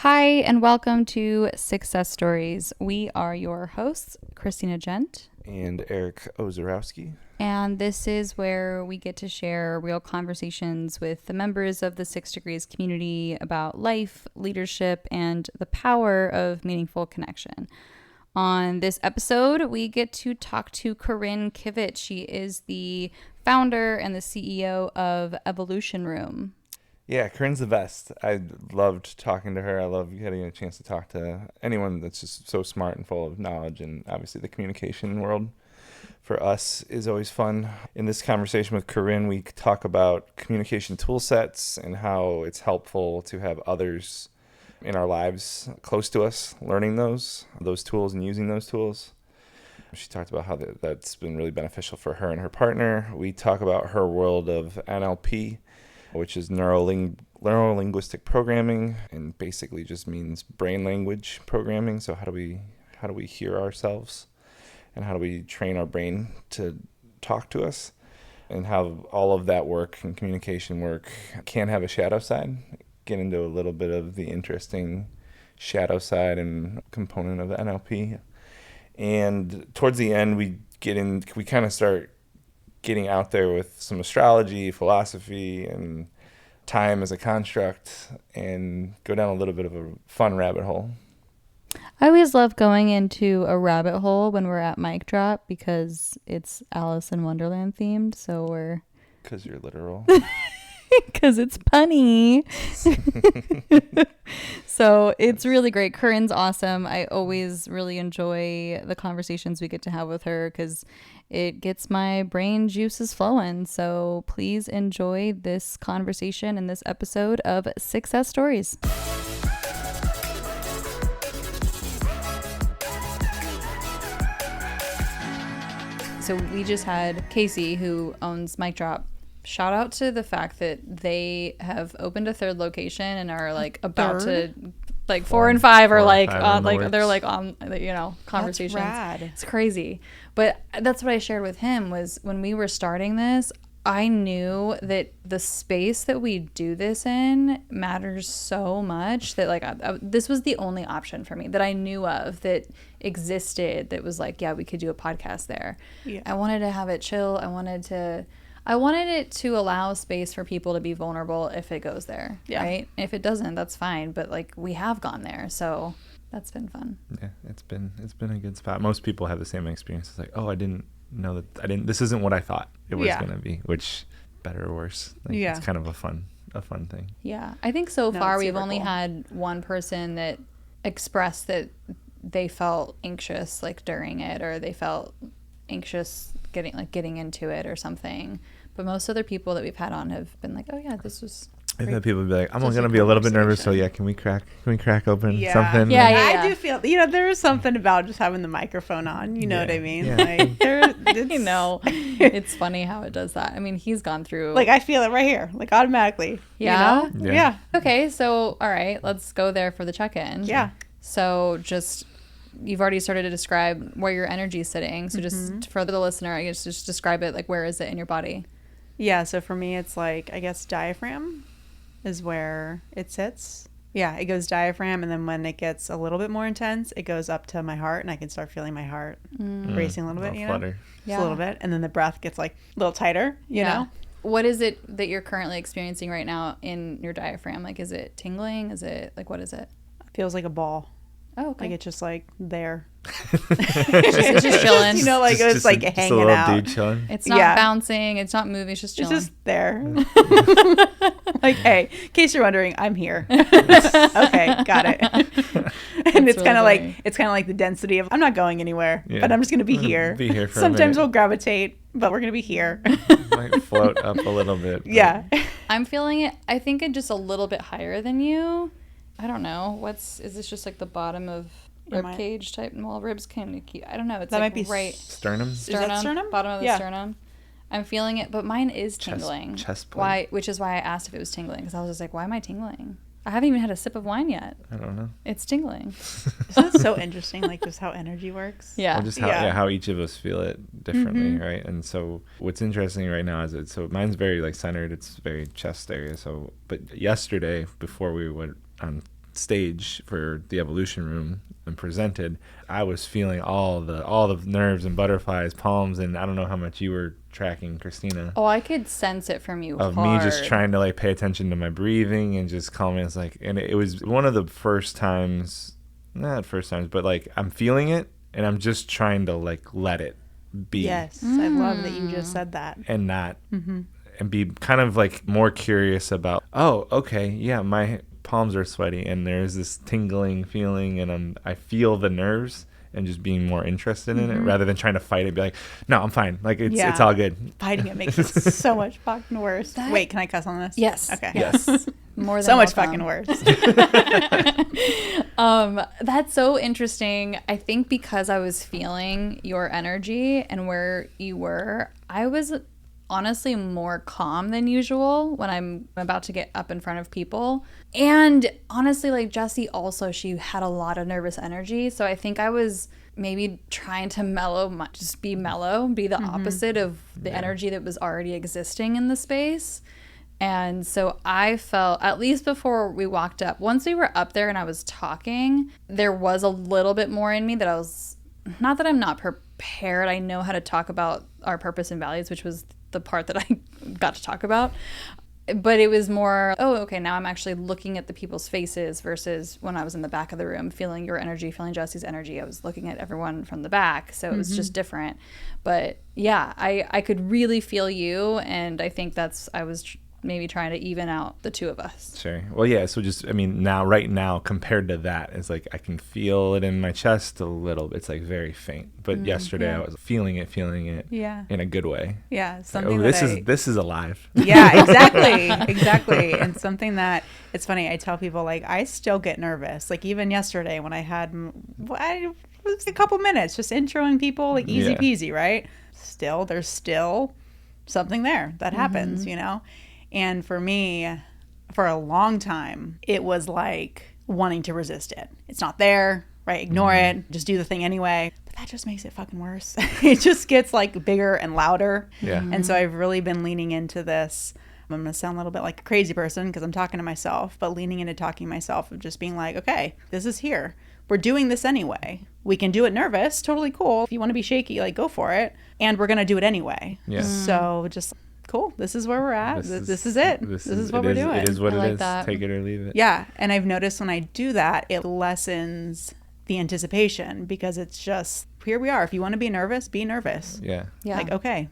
Hi, and welcome to Sixcess Stories. We are your hosts, Christina Gent. And Eric Ozarowski. And this is where we get to share real conversations with the members of the 6 Degrees community about life, leadership, and the power of meaningful connection. On this episode, we get to talk to Corryn Kivett. She is the founder and the CEO of Evolution Room. Yeah, Corryn's the best. I loved talking to her. I love getting a chance to talk to anyone that's just so smart and full of knowledge. And obviously the communication world for us is always fun. In this conversation with Corryn, we talk about communication tool sets and how it's helpful to have others in our lives close to us, learning those tools and using those tools. She talked about how that's been really beneficial for her and her partner. We talk about her world of NLP, which is neuro-linguistic programming, and basically just means brain language programming. So how do we hear ourselves, and how do we train our brain to talk to us, and how all of that work and communication work can have a shadow side. Get into a little bit of the interesting shadow side and component of the NLP. And towards the end, we kind of start getting out there with some astrology, philosophy, and time as a construct, and go down a little bit of a fun rabbit hole. I always love going into a rabbit hole when we're at Mic Drop because it's Alice in Wonderland themed. So we're... Because you're literal. Because it's punny. So it's really great. Corryn's awesome. I always really enjoy the conversations we get to have with her because it gets my brain juices flowing. So please enjoy this conversation in this episode of Sixcess Stories. So we just had Casey, who owns Mic Drop. Shout out to the fact that they have opened a third location and are like about to, like 4 and 5 are like on, like they're like on, you know, conversations. That's rad. It's crazy. But that's what I shared with him was when we were starting this, I knew that the space that we do this in matters so much that like this was the only option for me that I knew of that existed that was like, yeah, we could do a podcast there. Yeah. I wanted to have it chill. I wanted it to allow space for people to be vulnerable if it goes there, right? If it doesn't, that's fine. But like we have gone there, so that's been fun. Yeah, it's been a good spot. Most people have the same experience. It's like, oh, I didn't know that. This isn't what I thought it was going to be. Which, better or worse, it's kind of a fun thing. Yeah, I think so far we've only had one person that expressed that they felt anxious like during it, or they felt anxious getting into it or something. But most other people that we've had on have been like, oh yeah, this was great. I've had people be like, I'm going to be a little bit nervous, so yeah, can we crack open something? Yeah. I do feel, there is something about just having the microphone on, you know what I mean? Yeah. Like, you know, it's funny how it does that. I mean, he's gone through, like, I feel it right here, like automatically. Yeah? You know? Yeah. Okay, so all right, let's go there for the check-in. Yeah. So just, you've already started to describe where your energy is sitting. So just for the listener, I guess just describe it, like where is it in your body? Yeah, so for me, it's like, I guess diaphragm is where it sits. Yeah, it goes diaphragm, and then when it gets a little bit more intense, it goes up to my heart, and I can start feeling my heart racing a little bit, flutter. Just a little bit. And then the breath gets like a little tighter, you know? What is it that you're currently experiencing right now in your diaphragm? Like, is it tingling? Is it, like, what is it? It feels like a ball. Oh, okay. Like it's just like there. It's just chilling. You know, like it's like hanging out. Dude chilling. It's not bouncing. It's not moving. It's just chilling. It's just there. Like, hey, in case you're wondering, I'm here. Okay, got it. And it's kind of like the density of I'm not going anywhere, but I'm just gonna be here. Be here for Sometimes we'll gravitate, but we're gonna be here. Might float up a little bit. Yeah. I'm feeling it. I think it's just a little bit higher than you. I don't know. Is this just like the bottom of rib cage type? Well, ribs can keep, I don't know. It's that like might be right. Sternum? Is that sternum? Bottom of the sternum. I'm feeling it, but mine is tingling. Chest plate. Why? Which is why I asked if it was tingling, because I was just like, why am I tingling? I haven't even had a sip of wine yet. I don't know. It's tingling. Isn't it so interesting, like just how energy works? Yeah. Or just how each of us feel it differently, right? And so what's interesting right now is so mine's very like centered. It's very chest area. So, but yesterday before we went on stage for the evolution room and presented, I was feeling all the nerves and butterflies, palms, and I don't know how much you were tracking, Christina. Oh, I could sense it from you. Of hard. me just trying to like pay attention to my breathing and just calming. It's like, and it was one of the first times, not first times, but like I'm feeling it and I'm just trying to like let it be. Yes, I love that you just said that. And not, and be kind of like more curious about, oh, okay, yeah, my palms are sweaty and there's this tingling feeling and I feel the nerves, and just being more interested in it rather than trying to fight it, be like, no, I'm fine. Like it's all good. Fighting it makes it so much fucking worse. Wait, can I cuss on this? Yes. Okay. Yes. More than so much welcome. fucking worse. That's so interesting. I think because I was feeling your energy and where you were, I was honestly more calm than usual when I'm about to get up in front of people. And honestly, like Jessie also, she had a lot of nervous energy. So I think I was maybe trying to just be mellow, be the opposite of the energy that was already existing in the space. And so I felt, at least before we walked up, once we were up there and I was talking, there was a little bit more in me that I was, not that I'm not prepared. I know how to talk about our purpose and values, which was the part that I got to talk about. But it was more, oh, okay, now I'm actually looking at the people's faces versus when I was in the back of the room, feeling your energy, feeling Jessie's energy. I was looking at everyone from the back. So it was just different. But yeah, I could really feel you. And I think I was maybe trying to even out the two of us. Sure. Well, yeah. So just, I mean, right now, compared to that, it's like I can feel it in my chest a little bit. It's like very faint. But yesterday I was feeling it in a good way. Yeah. Something this is alive. Yeah, exactly. And something that, it's funny, I tell people, like, I still get nervous. Like, even yesterday when it was a couple minutes just introing people, like easy peasy, right? There's still something there that happens, you know? And for me, for a long time, it was like wanting to resist it. It's not there, right? Ignore it. Just do the thing anyway. But that just makes it fucking worse. It just gets like bigger and louder. Yeah. And so I've really been leaning into this. I'm going to sound a little bit like a crazy person because I'm talking to myself, but leaning into talking to myself of just being like, okay, this is here. We're doing this anyway. We can do it nervous. Totally cool. If you want to be shaky, like go for it. And we're going to do it anyway. Yeah. So just cool. This is where we're at. This is it. This is what we're doing. It is what it is. That. Take it or leave it. Yeah. And I've noticed when I do that, it lessens the anticipation because it's just, here we are. If you want to be nervous, be nervous. Yeah. Like, okay.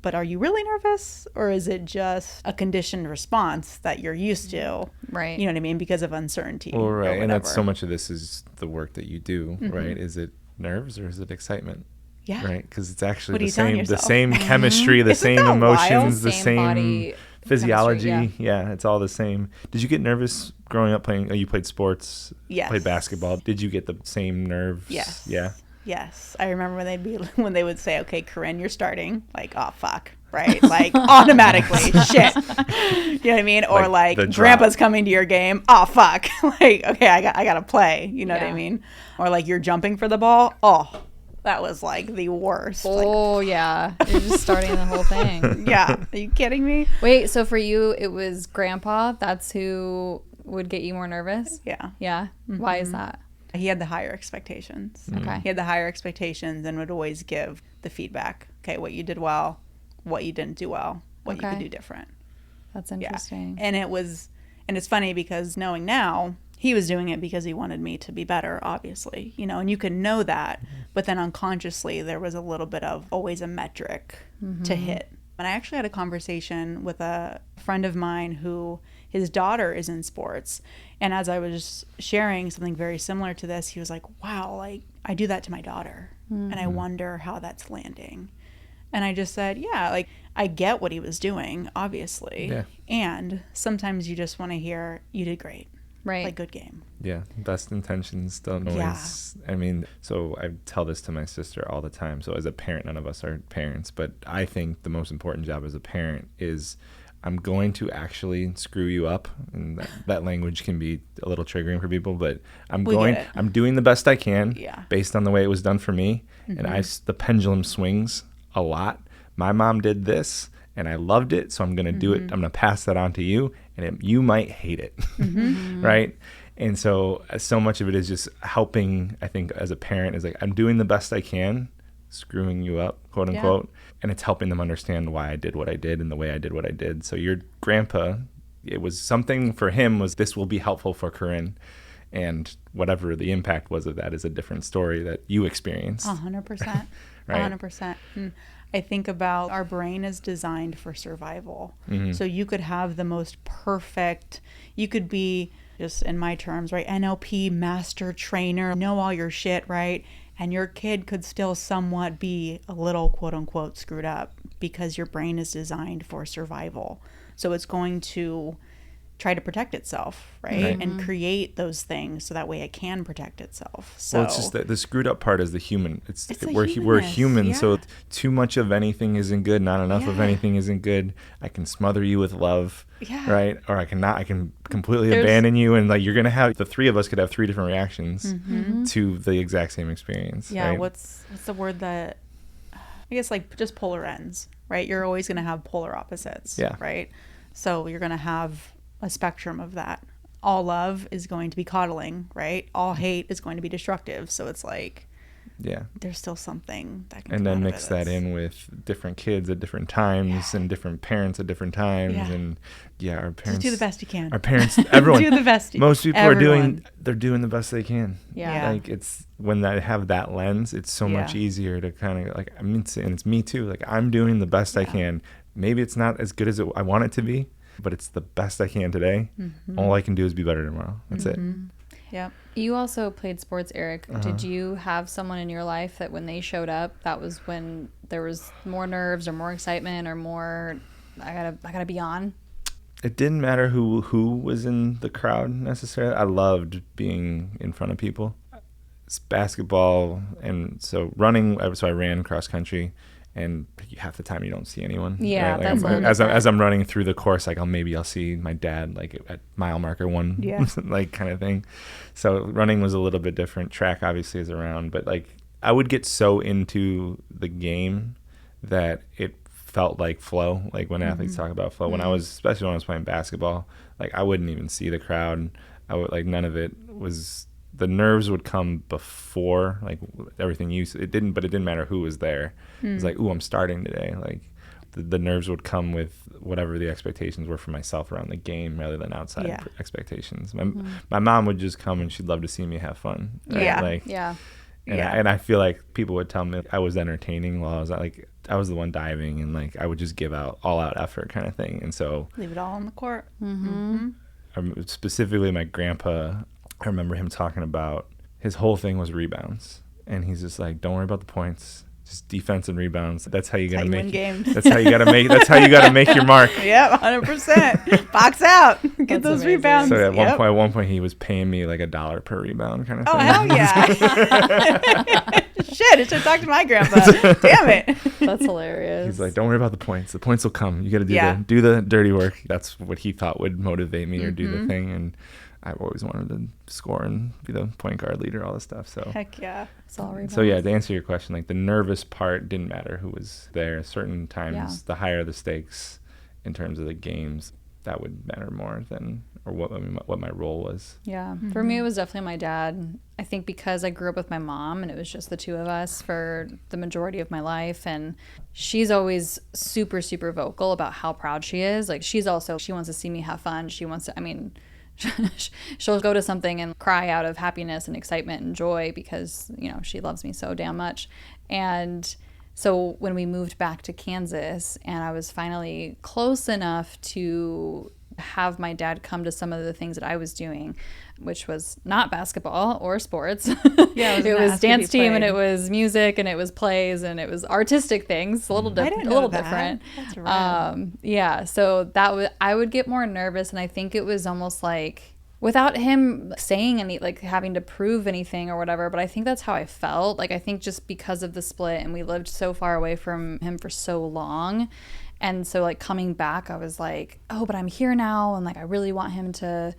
But are you really nervous? Or is it just a conditioned response that you're used to? Right. You know what I mean? Because of uncertainty. Well, right. Or And that's so whatever. much of this is the work that you do, right? Is it nerves or is it excitement? Yeah. Right, because it's actually What are the you telling same yourself? chemistry, the Isn't same that emotions, wild? the Same same body physiology. chemistry, Yeah, it's all the same. Did you get nervous growing up playing? Oh, you played sports. Yes. Played basketball. Did you get the same nerves? Yes. Yeah. Yes. I remember when they would say, okay, Corryn, you're starting. Like, oh, fuck. Right? Like, automatically. Shit. You know what I mean? Or Like the like, drop. grandpa's coming to your game. Oh, fuck. Like, okay, I got to play. You know what I Yeah. mean? Or like, you're jumping for the ball. Oh, that was like the worst. Like, Oh, yeah. You're just starting the whole thing. yeah. Are you kidding me? Wait, so for you, it was grandpa? That's who would get you more nervous? Yeah. Yeah? Why is that? He had the higher expectations. Okay. He had the higher expectations and would always give the feedback. Okay, what you did well, what you didn't do well, what you Okay. could do different. That's Yeah. interesting. And it's funny because knowing now, he was doing it because he wanted me to be better, obviously, you know, and you can know that, but then unconsciously there was a little bit of always a metric to hit. And I actually had a conversation with a friend of mine who his daughter is in sports. And as I was sharing something very similar to this, he was like, wow, like I do that to my daughter. And I wonder how that's landing. And I just said, yeah, like I get what he was doing, obviously. Yeah. And sometimes you just want to hear, you did great. Right. Like, good game. Yeah, best intentions don't always. I mean, so I tell this to my sister all the time. So as a parent, none of us are parents, but I think the most important job as a parent is I'm going to actually screw you up, and that language can be a little triggering for people, but I'm doing the best I can based on the way it was done for me, and the pendulum swings a lot. My mom did this, and I loved it, so I'm going to do it. I'm going to pass that on to you, and you might hate it, right? And so much of it is just helping, I think, as a parent, is like, I'm doing the best I can, screwing you up, quote unquote. And it's helping them understand why I did what I did and the way I did what I did. So your grandpa, it was something for him was, this will be helpful for Corryn. And whatever the impact was of that is a different story that you experienced. 100%. Right. 100%. I think about our brain is designed for survival. So you could have the most perfect, you could be, just in my terms, right, NLP master trainer, know all your shit, right? And your kid could still somewhat be a little, quote unquote, screwed up because your brain is designed for survival. So it's going to try to protect itself, right? And create those things so that way it can protect itself. So well, it's just that the screwed up part is the human. We're humanness, human, yeah. so too much of anything isn't good. Not enough of anything isn't good. I can smother you with love, right? Or I cannot. I can completely abandon you, and like you're gonna have, the three of us could have three different reactions to the exact same experience. Yeah. Right? What's the word that, I guess, like just polar ends, right? You're always gonna have polar opposites, right? So you're gonna have a spectrum of that. All love is going to be coddling, right? All hate is going to be destructive. So it's like, there's still something that can and come then out mix of that in with different kids at different times and different parents at different times. And our parents, just do the best you can. Our parents, everyone, do the best. Most people are doing the best they can. Like it's when I have that lens, it's so much easier to kind of like, I mean, and it's me too. Like I'm doing the best I can. Maybe it's not as good as I want it to be, but it's the best I can today. All I can do is be better tomorrow. That's it. Yep. You also played sports, Eric. Did you have someone in your life that when they showed up, that was when there was more nerves or more excitement or more, I gotta be on? It didn't matter who was in the crowd necessarily. I loved being in front of people. It's basketball, and so running. So I ran cross country. And half the time you don't see anyone. Yeah, right? Like that's as I'm running through the course, like I'll see my dad like at mile marker 1, like kind of thing. So running was a little bit different. Track obviously is around, but like I would get so into the game that it felt like flow. Like when athletes talk about flow, especially when I was playing basketball, like I wouldn't even see the crowd. I would like none of it was. The nerves would come before like everything it didn't matter who was there. It was like, ooh, I'm starting today. Like the nerves would come with whatever the expectations were for myself around the game rather than outside expectations. My mom would just come and she'd love to see me have fun. Right? And I feel like people would tell me I was entertaining while I was the one diving, and like I would just give out all out effort kind of thing. And so leave it all on the court. Specifically my grandpa, I remember him talking about his whole thing was rebounds, and he's just like, don't worry about the points, just defense and rebounds. That's how you gotta make games. That's how you gotta make your mark. Yep, 100%. Box out. Get those amazing rebounds. So at one point he was paying me like $1 per rebound kind of thing. Oh hell yeah. Shit, I should talk to my grandpa. Damn it. That's hilarious. He's like, don't worry about the points. The points will come. You gotta do the dirty work. That's what he thought would motivate me or do the thing. And I've always wanted to score and be the point guard leader, all this stuff. So heck yeah. It's all rebounds. So yeah, to answer your question, like the nervous part didn't matter who was there. Certain times, the higher the stakes in terms of the games, that would matter more than what my role was. Yeah. For me, it was definitely my dad. I think because I grew up with my mom and it was just the two of us for the majority of my life. And she's always super, super vocal about how proud she is. Like she wants to see me have fun. She'll go to something and cry out of happiness and excitement and joy because, she loves me so damn much. And so when we moved back to Kansas and I was finally close enough to have my dad come to some of the things that I was doing, which was not basketball or sports. Yeah, it was dance team and it was music and it was plays and it was artistic things, a little different. That's right. Yeah, so I would get more nervous, and I think it was almost like without him saying any, like having to prove anything or whatever, but I think that's how I felt. Like I think just because of the split and we lived so far away from him for so long. And so like coming back, I was like, oh, but I'm here now. And like, I really want him to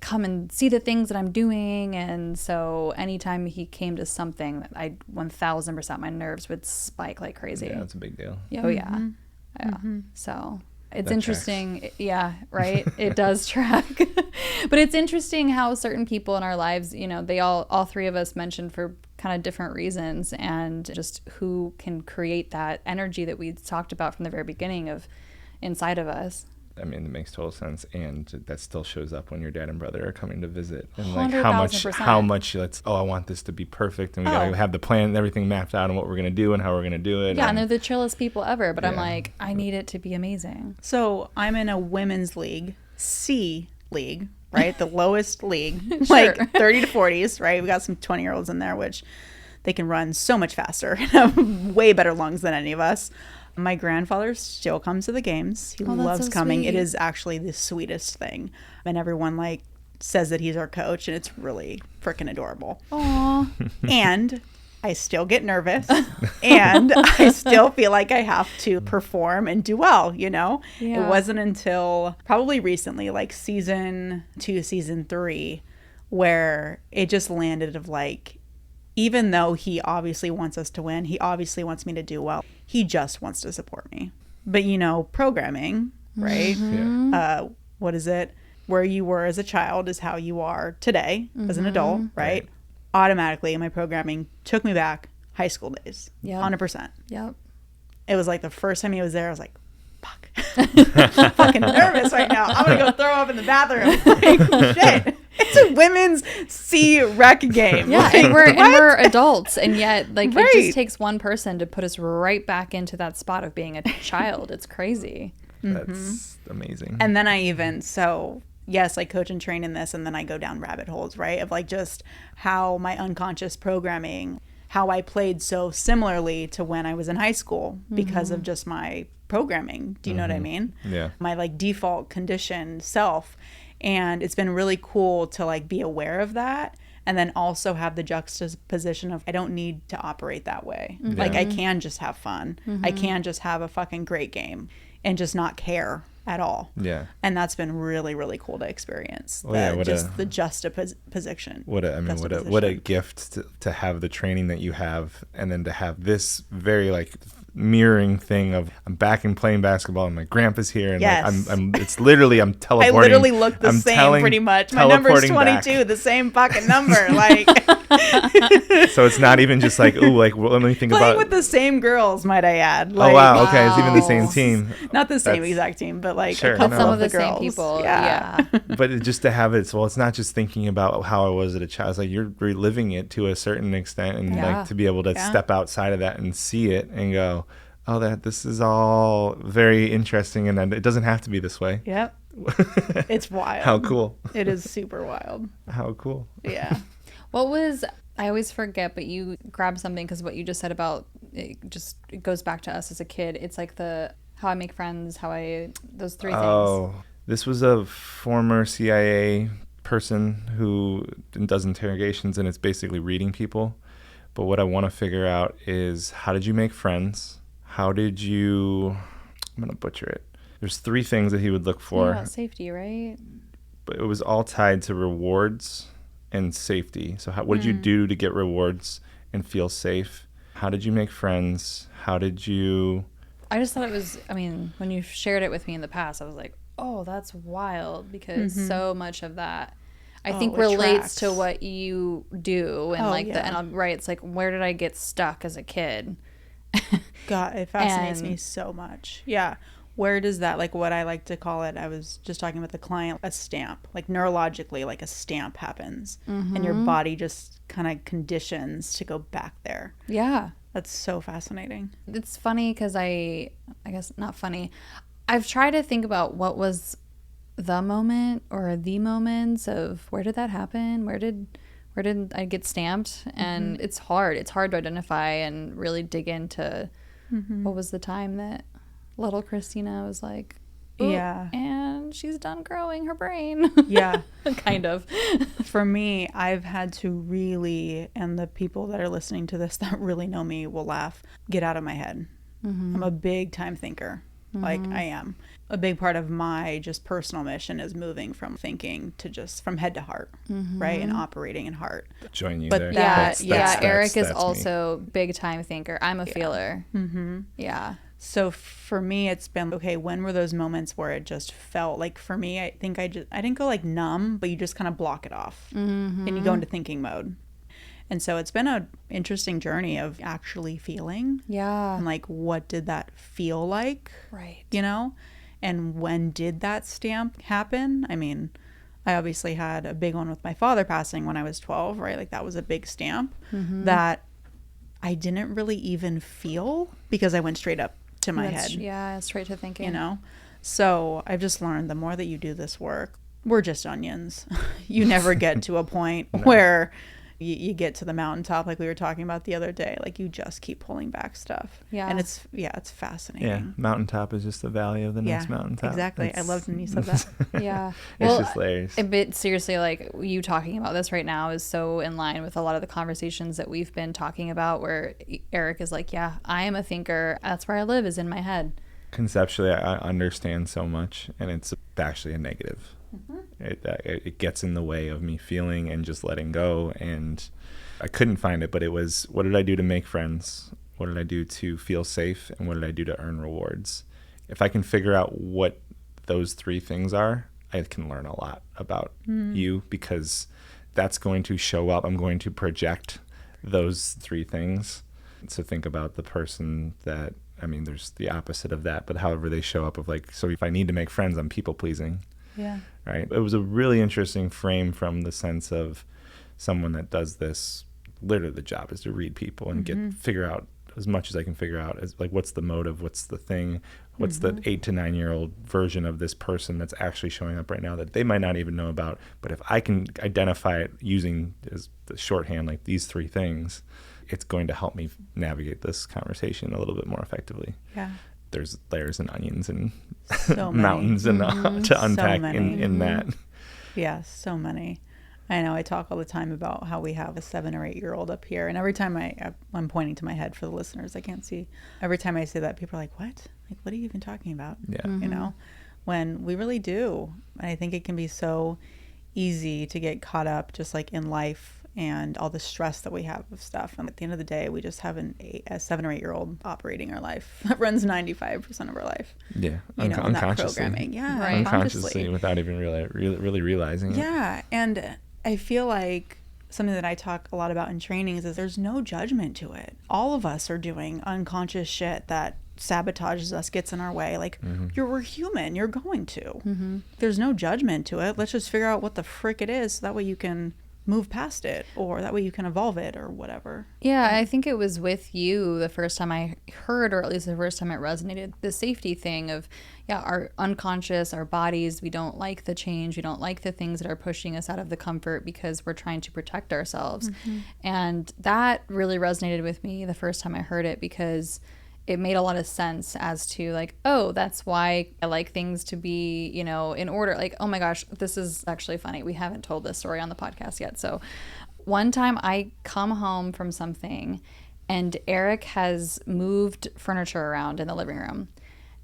come and see the things that I'm doing. And so anytime he came to something, 1000% my nerves would spike like crazy. Yeah, that's a big deal. Oh yeah. Yeah. So It's That interesting. Yeah, right. It does track. But it's interesting how certain people in our lives, you know, they all three of us mentioned for kind of different reasons, and just who can create that energy that we talked about from the very beginning of inside of us. I mean, it makes total sense, and that still shows up when your dad and brother are coming to visit, and 100,000%. how much I want this to be perfect, and we gotta have the plan and everything mapped out, and what we're gonna do and how we're gonna do it. Yeah, and they're the chillest people ever, but I'm Yeah. like, I need it to be amazing. So I'm in a women's league, C league, right? The lowest league, Sure. like 30 to 40s, right? We got some 20-year-olds in there, which they can run so much faster and have way better lungs than any of us. My grandfather still comes to the games. He that's loves so coming. It sweet. is actually the sweetest thing. And everyone like says that he's our coach, and it's really freaking adorable. Aw. And I still get nervous, and I still feel like I have to perform and do well, you know? Yeah. It wasn't until probably recently, like season 2, season 3, where it just landed of like, even though he obviously wants us to win, he obviously wants me to do well, he just wants to support me. But, you know, programming, right? Yeah. What is it? Where you were as a child is how you are today as an adult, right? Automatically, my programming took me back high school days. Yeah. 100%. Yep. It was like the first time he was there, I was like, fuck. I'm fucking nervous right now. I'm going to go throw up in the bathroom. Like, shit. It's a women's C rec game. Yeah, Like, and we're what? adults, and yet like it Right. just takes one person to put us right back into that spot of being a child. It's crazy. That's amazing. And then yes, I coach and train in this, and then I go down rabbit holes, right? Of like just how my unconscious programming, how I played so similarly to when I was in high school because of just my programming. Do you know what I mean? Yeah. My like default conditioned self. And it's been really cool to like be aware of that, and then also have the juxtaposition of I don't need to operate that way. Like I can just have fun. I can just have a fucking great game and just not care at all. Yeah. And that's been really, really cool to experience. Well, yeah, The juxtaposition. What a gift to have the training that you have, and then to have this very like mirroring thing of I'm back and playing basketball, and my grandpa's here, and Yes. like I'm it's literally I'm I teleporting. literally look the same pretty much. My number's 22, the same fucking number. Like So it's not even just like, ooh, like let me think playing about. with the same girls, might I add. Oh Like, wow, okay, it's even the same Wow. team. Not the same That's- exact team, but like Sure, a couple no. Some of of the the same girls. people. Yeah. Yeah. But just to have it, well, it's not just thinking about how I was at a child. It's like you're reliving it to a certain extent, and Yeah. like to be able to Yeah. step outside of that and see it and go, oh, this is all very interesting, and then it doesn't have to be this way. Yep. It's wild. How cool! It is super wild. How cool! Yeah. I always forget, but you grabbed something because what you just said about it goes back to us as a kid. It's like how I make friends, those three things. Oh, this was a former CIA person who does interrogations, and it's basically reading people. But what I want to figure out is, how did you make friends? How did you... I'm going to butcher it. There's 3 things that he would look for. About safety, right? But it was all tied to rewards and safety. So what did you do to get rewards and feel safe? How did you make friends? How did you... I just thought it was, when you shared it with me in the past, I was like, oh, that's wild, because so much of that I think it relates tracks. to what you do, and yeah. I'm right. It's like, where did I get stuck as a kid? God, it fascinates me And- so much. Yeah. Where does that, like what I like to call it, I was just talking with the client, a stamp, like neurologically, like a stamp happens and your body just kind of conditions to go back there. Yeah. That's so fascinating. It's funny because I guess not funny. I've tried to think about what was the moment or the moments of where did that happen? Where did I get stamped? And it's hard. It's hard to identify and really dig into what was the time that little Christina was like, "Oop," Yeah. and she's done growing her brain. Yeah. Kind of. For me, I've had to really, and the people that are listening to this that really know me will laugh, get out of my head. I'm a big time thinker. Like I am. A big part of my just personal mission is moving from thinking to just from head to heart, right? And operating in heart. Join you But there. that- That's Eric is that's me. also big time thinker. I'm a feeler. Yeah. So for me, it's been, okay, when were those moments where it just felt like, for me, I think I didn't go like numb, but you just kind of block it off and you go into thinking mode. And so it's been an interesting journey of actually feeling. Yeah. And like, what did that feel like? Right. You know? And when did that stamp happen? I mean, I obviously had a big one with my father passing when I was 12, right? Like that was a big stamp that I didn't really even feel because I went straight up to my head. Yeah, straight to thinking. You know? So I've just learned the more that you do this work, we're just onions. You never get to a point where you get to the mountaintop like we were talking about the other day. Like you just keep pulling back stuff. Yeah. And it's fascinating. Yeah, mountaintop is just the valley of the next mountaintop. Exactly. I loved when you said that. Yeah. It's just layers. But seriously, like you talking about this right now is so in line with a lot of the conversations that we've been talking about, where Eric is like, yeah, I am a thinker. That's where I live, is in my head. Conceptually, I understand so much, and it's actually a negative. It gets in the way of me feeling and just letting go. And I couldn't find it, but it was, what did I do to make friends? What did I do to feel safe? And what did I do to earn rewards? If I can figure out what those three things are, I can learn a lot about you, because that's going to show up. I'm going to project those three things. So think about the person that, I mean, there's the opposite of that, but however they show up of like, so if I need to make friends, I'm people pleasing. Yeah. Right. It was a really interesting frame from the sense of someone that does this. Literally, the job is to read people and figure out as much as I can figure out, as like, what's the motive, what's the thing, what's the 8 to 9 year old version of this person that's actually showing up right now that they might not even know about. But if I can identify it using as the shorthand, like these three things, it's going to help me navigate this conversation a little bit more effectively. Yeah. There's layers and onions and so mountains and to unpack in that. Yeah, so many. I know I talk all the time about how we have a 7 or 8 year old up here. And every time I'm pointing to my head for the listeners, I can't see. Every time I say that, people are like, what? Like, what are you even talking about? Yeah. You know, when we really do. And I think it can be so easy to get caught up just like in life and all the stress that we have of stuff. And at the end of the day, we just have a 7 or 8 year old operating our life that runs 95% of our life. Yeah. You know, in that programming. Yeah. Right. Unconsciously without even really realizing it. Yeah. And I feel like something that I talk a lot about in trainings is there's no judgment to it. All of us are doing unconscious shit that sabotages us, gets in our way. Like, we're human. You're going to. There's no judgment to it. Let's just figure out what the frick it is, so that way you can move past it, or that way you can evolve it, or whatever. Yeah, I think it was with you the first time I heard, or at least the first time it resonated, the safety thing of, our unconscious, our bodies, we don't like the change, we don't like the things that are pushing us out of the comfort because we're trying to protect ourselves. And that really resonated with me the first time I heard it, because it made a lot of sense as to like, oh, that's why I like things to be, in order. Like, oh my gosh, this is actually funny. We haven't told this story on the podcast yet. So one time I come home from something and Eric has moved furniture around in the living room.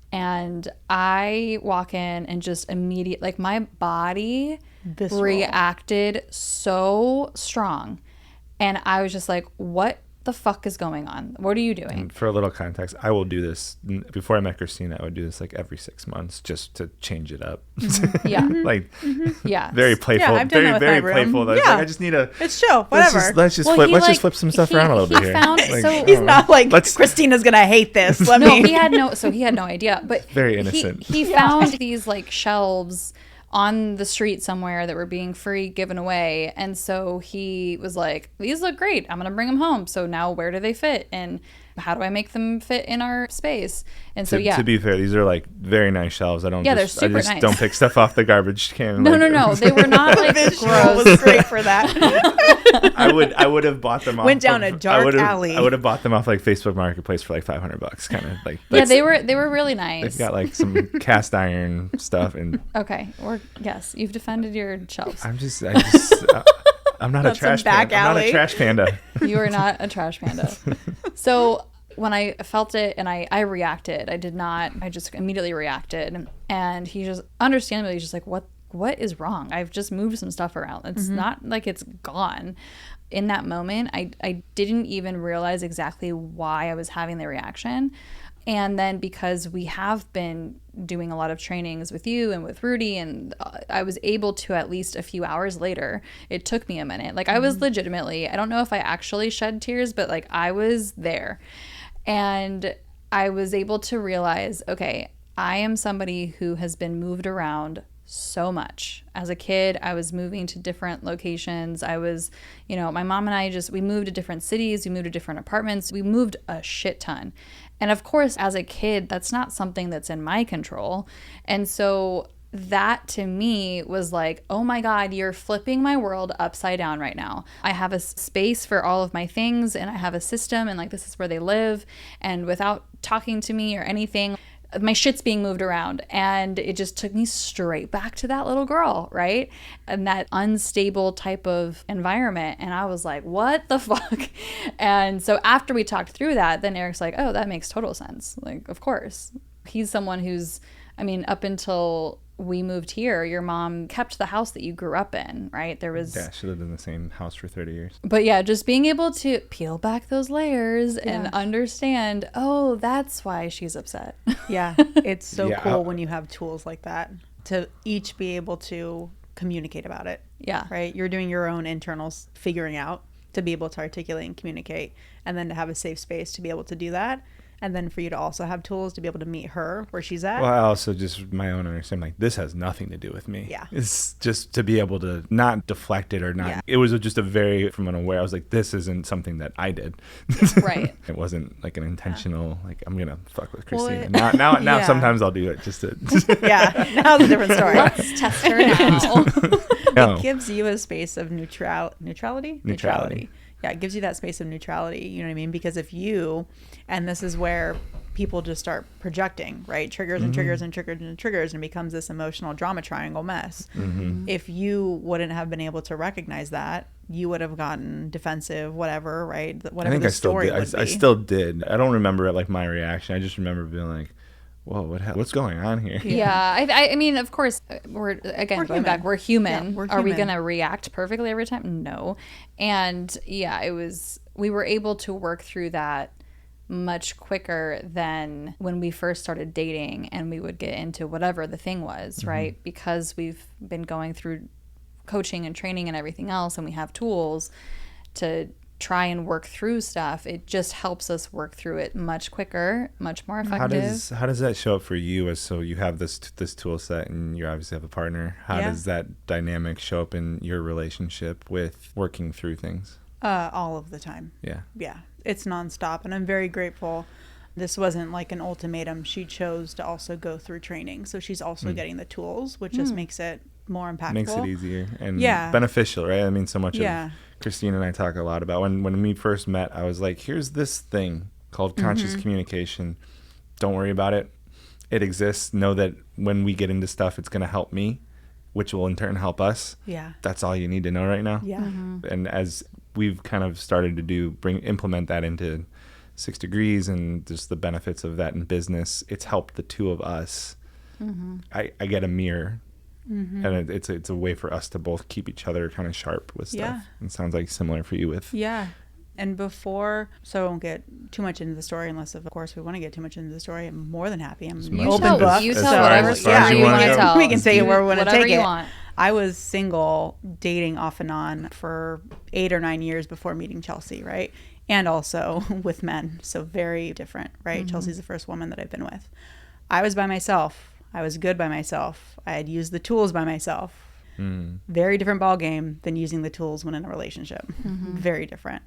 And I walk in and just immediately, like, my body reacted so strong. And I was just like, what the fuck is going on? What are you doing? And for a little context, I will do this before I met Christina. I would do this like every 6 months just to change it up. Yeah. Like, yeah, very playful. Yeah, I've done that with very my room. playful. Yeah. Like, I just need a. It's chill. Whatever. Let's just flip some stuff around a little bit here. Like, he's not like, Christina's gonna hate this. He had no idea. But very innocent. He found these like shelves on the street somewhere that were being free given away, and so he was like, these look great, I'm gonna bring them home. So now where do they fit, and how do I make them fit in our space? And so to be fair, these are like very nice shelves. I just nice. Don't pick stuff off the garbage can. No, they were not like gross. Was great for that. I would have bought them off. Went down a dark alley. I would have bought them off like Facebook Marketplace for like $500, kind of like. Yeah, they were really nice. They've got like some cast iron stuff and. Okay, yes, you've defended your shelves. I'm not a trash panda. I'm not a trash panda. You are not a trash panda. So when I felt it and I reacted, I just immediately reacted. And he just, understandably, he's just like, what is wrong? I've just moved some stuff around. It's not like it's gone. In that moment, I didn't even realize exactly why I was having the reaction. And then because we have been doing a lot of trainings with you and with Rudy, and I was able to, at least a few hours later, it took me a minute. Like I was legitimately, I don't know if I actually shed tears, but like I was there. And I was able to realize, okay, I am somebody who has been moved around so much. As a kid, I was moving to different locations. I was, my mom and I we moved to different cities. We moved to different apartments. We moved a shit ton. And of course, as a kid, that's not something that's in my control. And so that to me was like, oh my God, you're flipping my world upside down right now. I have a space for all of my things, and I have a system, and like this is where they live. And without talking to me or anything, my shit's being moved around, and it just took me straight back to that little girl, right? And that unstable type of environment. And I was like, what the fuck? And so after we talked through that, then Eric's like, oh, that makes total sense. Like, of course. He's someone who's, up until we moved here, your mom kept the house that you grew up in, right? Yeah, she lived in the same house for 30 years. But yeah, just being able to peel back those layers and understand, oh, that's why she's upset. Yeah, it's so cool when you have tools like that to each be able to communicate about it. Yeah. Right? You're doing your own internal figuring out to be able to articulate and communicate, and then to have a safe space to be able to do that. And then for you to also have tools to be able to meet her where she's at. Well, I also just my own understanding, like this has nothing to do with me. Yeah. It's just to be able to not deflect it or not. Yeah. It was just a very, from unaware, I was like, this isn't something that I did. Right. It wasn't like an intentional, like I'm going to fuck with Christina. Now sometimes I'll do it just to. Yeah. Now's a different story. Let's test her now. It gives you a space of neutrality. Yeah, it gives you that space of neutrality, you know what I mean? Because if you, and this is where people just start projecting, right? Triggers and triggers and triggers and triggers, and it becomes this emotional drama triangle mess. If you wouldn't have been able to recognize that, you would have gotten defensive, whatever, right? Whatever I think I still did. I don't remember like my reaction. I just remember being like, whoa, what's going on here? Yeah. I mean, of course, we're going back, we're human. Yeah, Are we going to react perfectly every time? No. And yeah, we were able to work through that much quicker than when we first started dating and we would get into whatever the thing was, right? Because we've been going through coaching and training and everything else, and we have tools to try and work through stuff. It just helps us work through it much quicker, much more effective. How does that show up for you? As so you have this tool set, and you obviously have a partner. How does that dynamic show up in your relationship with working through things? All of the time. Yeah, it's nonstop, and I'm very grateful. This wasn't like an ultimatum. She chose to also go through training, so she's also getting the tools, which just makes it more impactful. Makes it easier and beneficial, right? I mean, so much of Christine and I talk a lot about when we first met, I was like, here's this thing called conscious communication. Don't worry about it. It exists. Know that when we get into stuff, it's going to help me, which will in turn help us. Yeah. That's all you need to know right now. Yeah. And as we've kind of started to implement that into 6 Degrees and just the benefits of that in business, it's helped the two of us. I get a mirror. And it's a way for us to both keep each other kind of sharp with stuff. Yeah. It sounds like similar for you with. Yeah. And before, so I won't get too much into the story unless, of course, we want to get too much into the story. I'm more than happy. I'm an open book. You tell whatever story you want to tell. We can take it where we want to take it. I was single, dating off and on for 8 or 9 years before meeting Chelsea, right? And also with men. So very different, right? Chelsea's the first woman that I've been with. I was by myself. I was good by myself. I had used the tools by myself. Very different ball game than using the tools when in a relationship. Very different.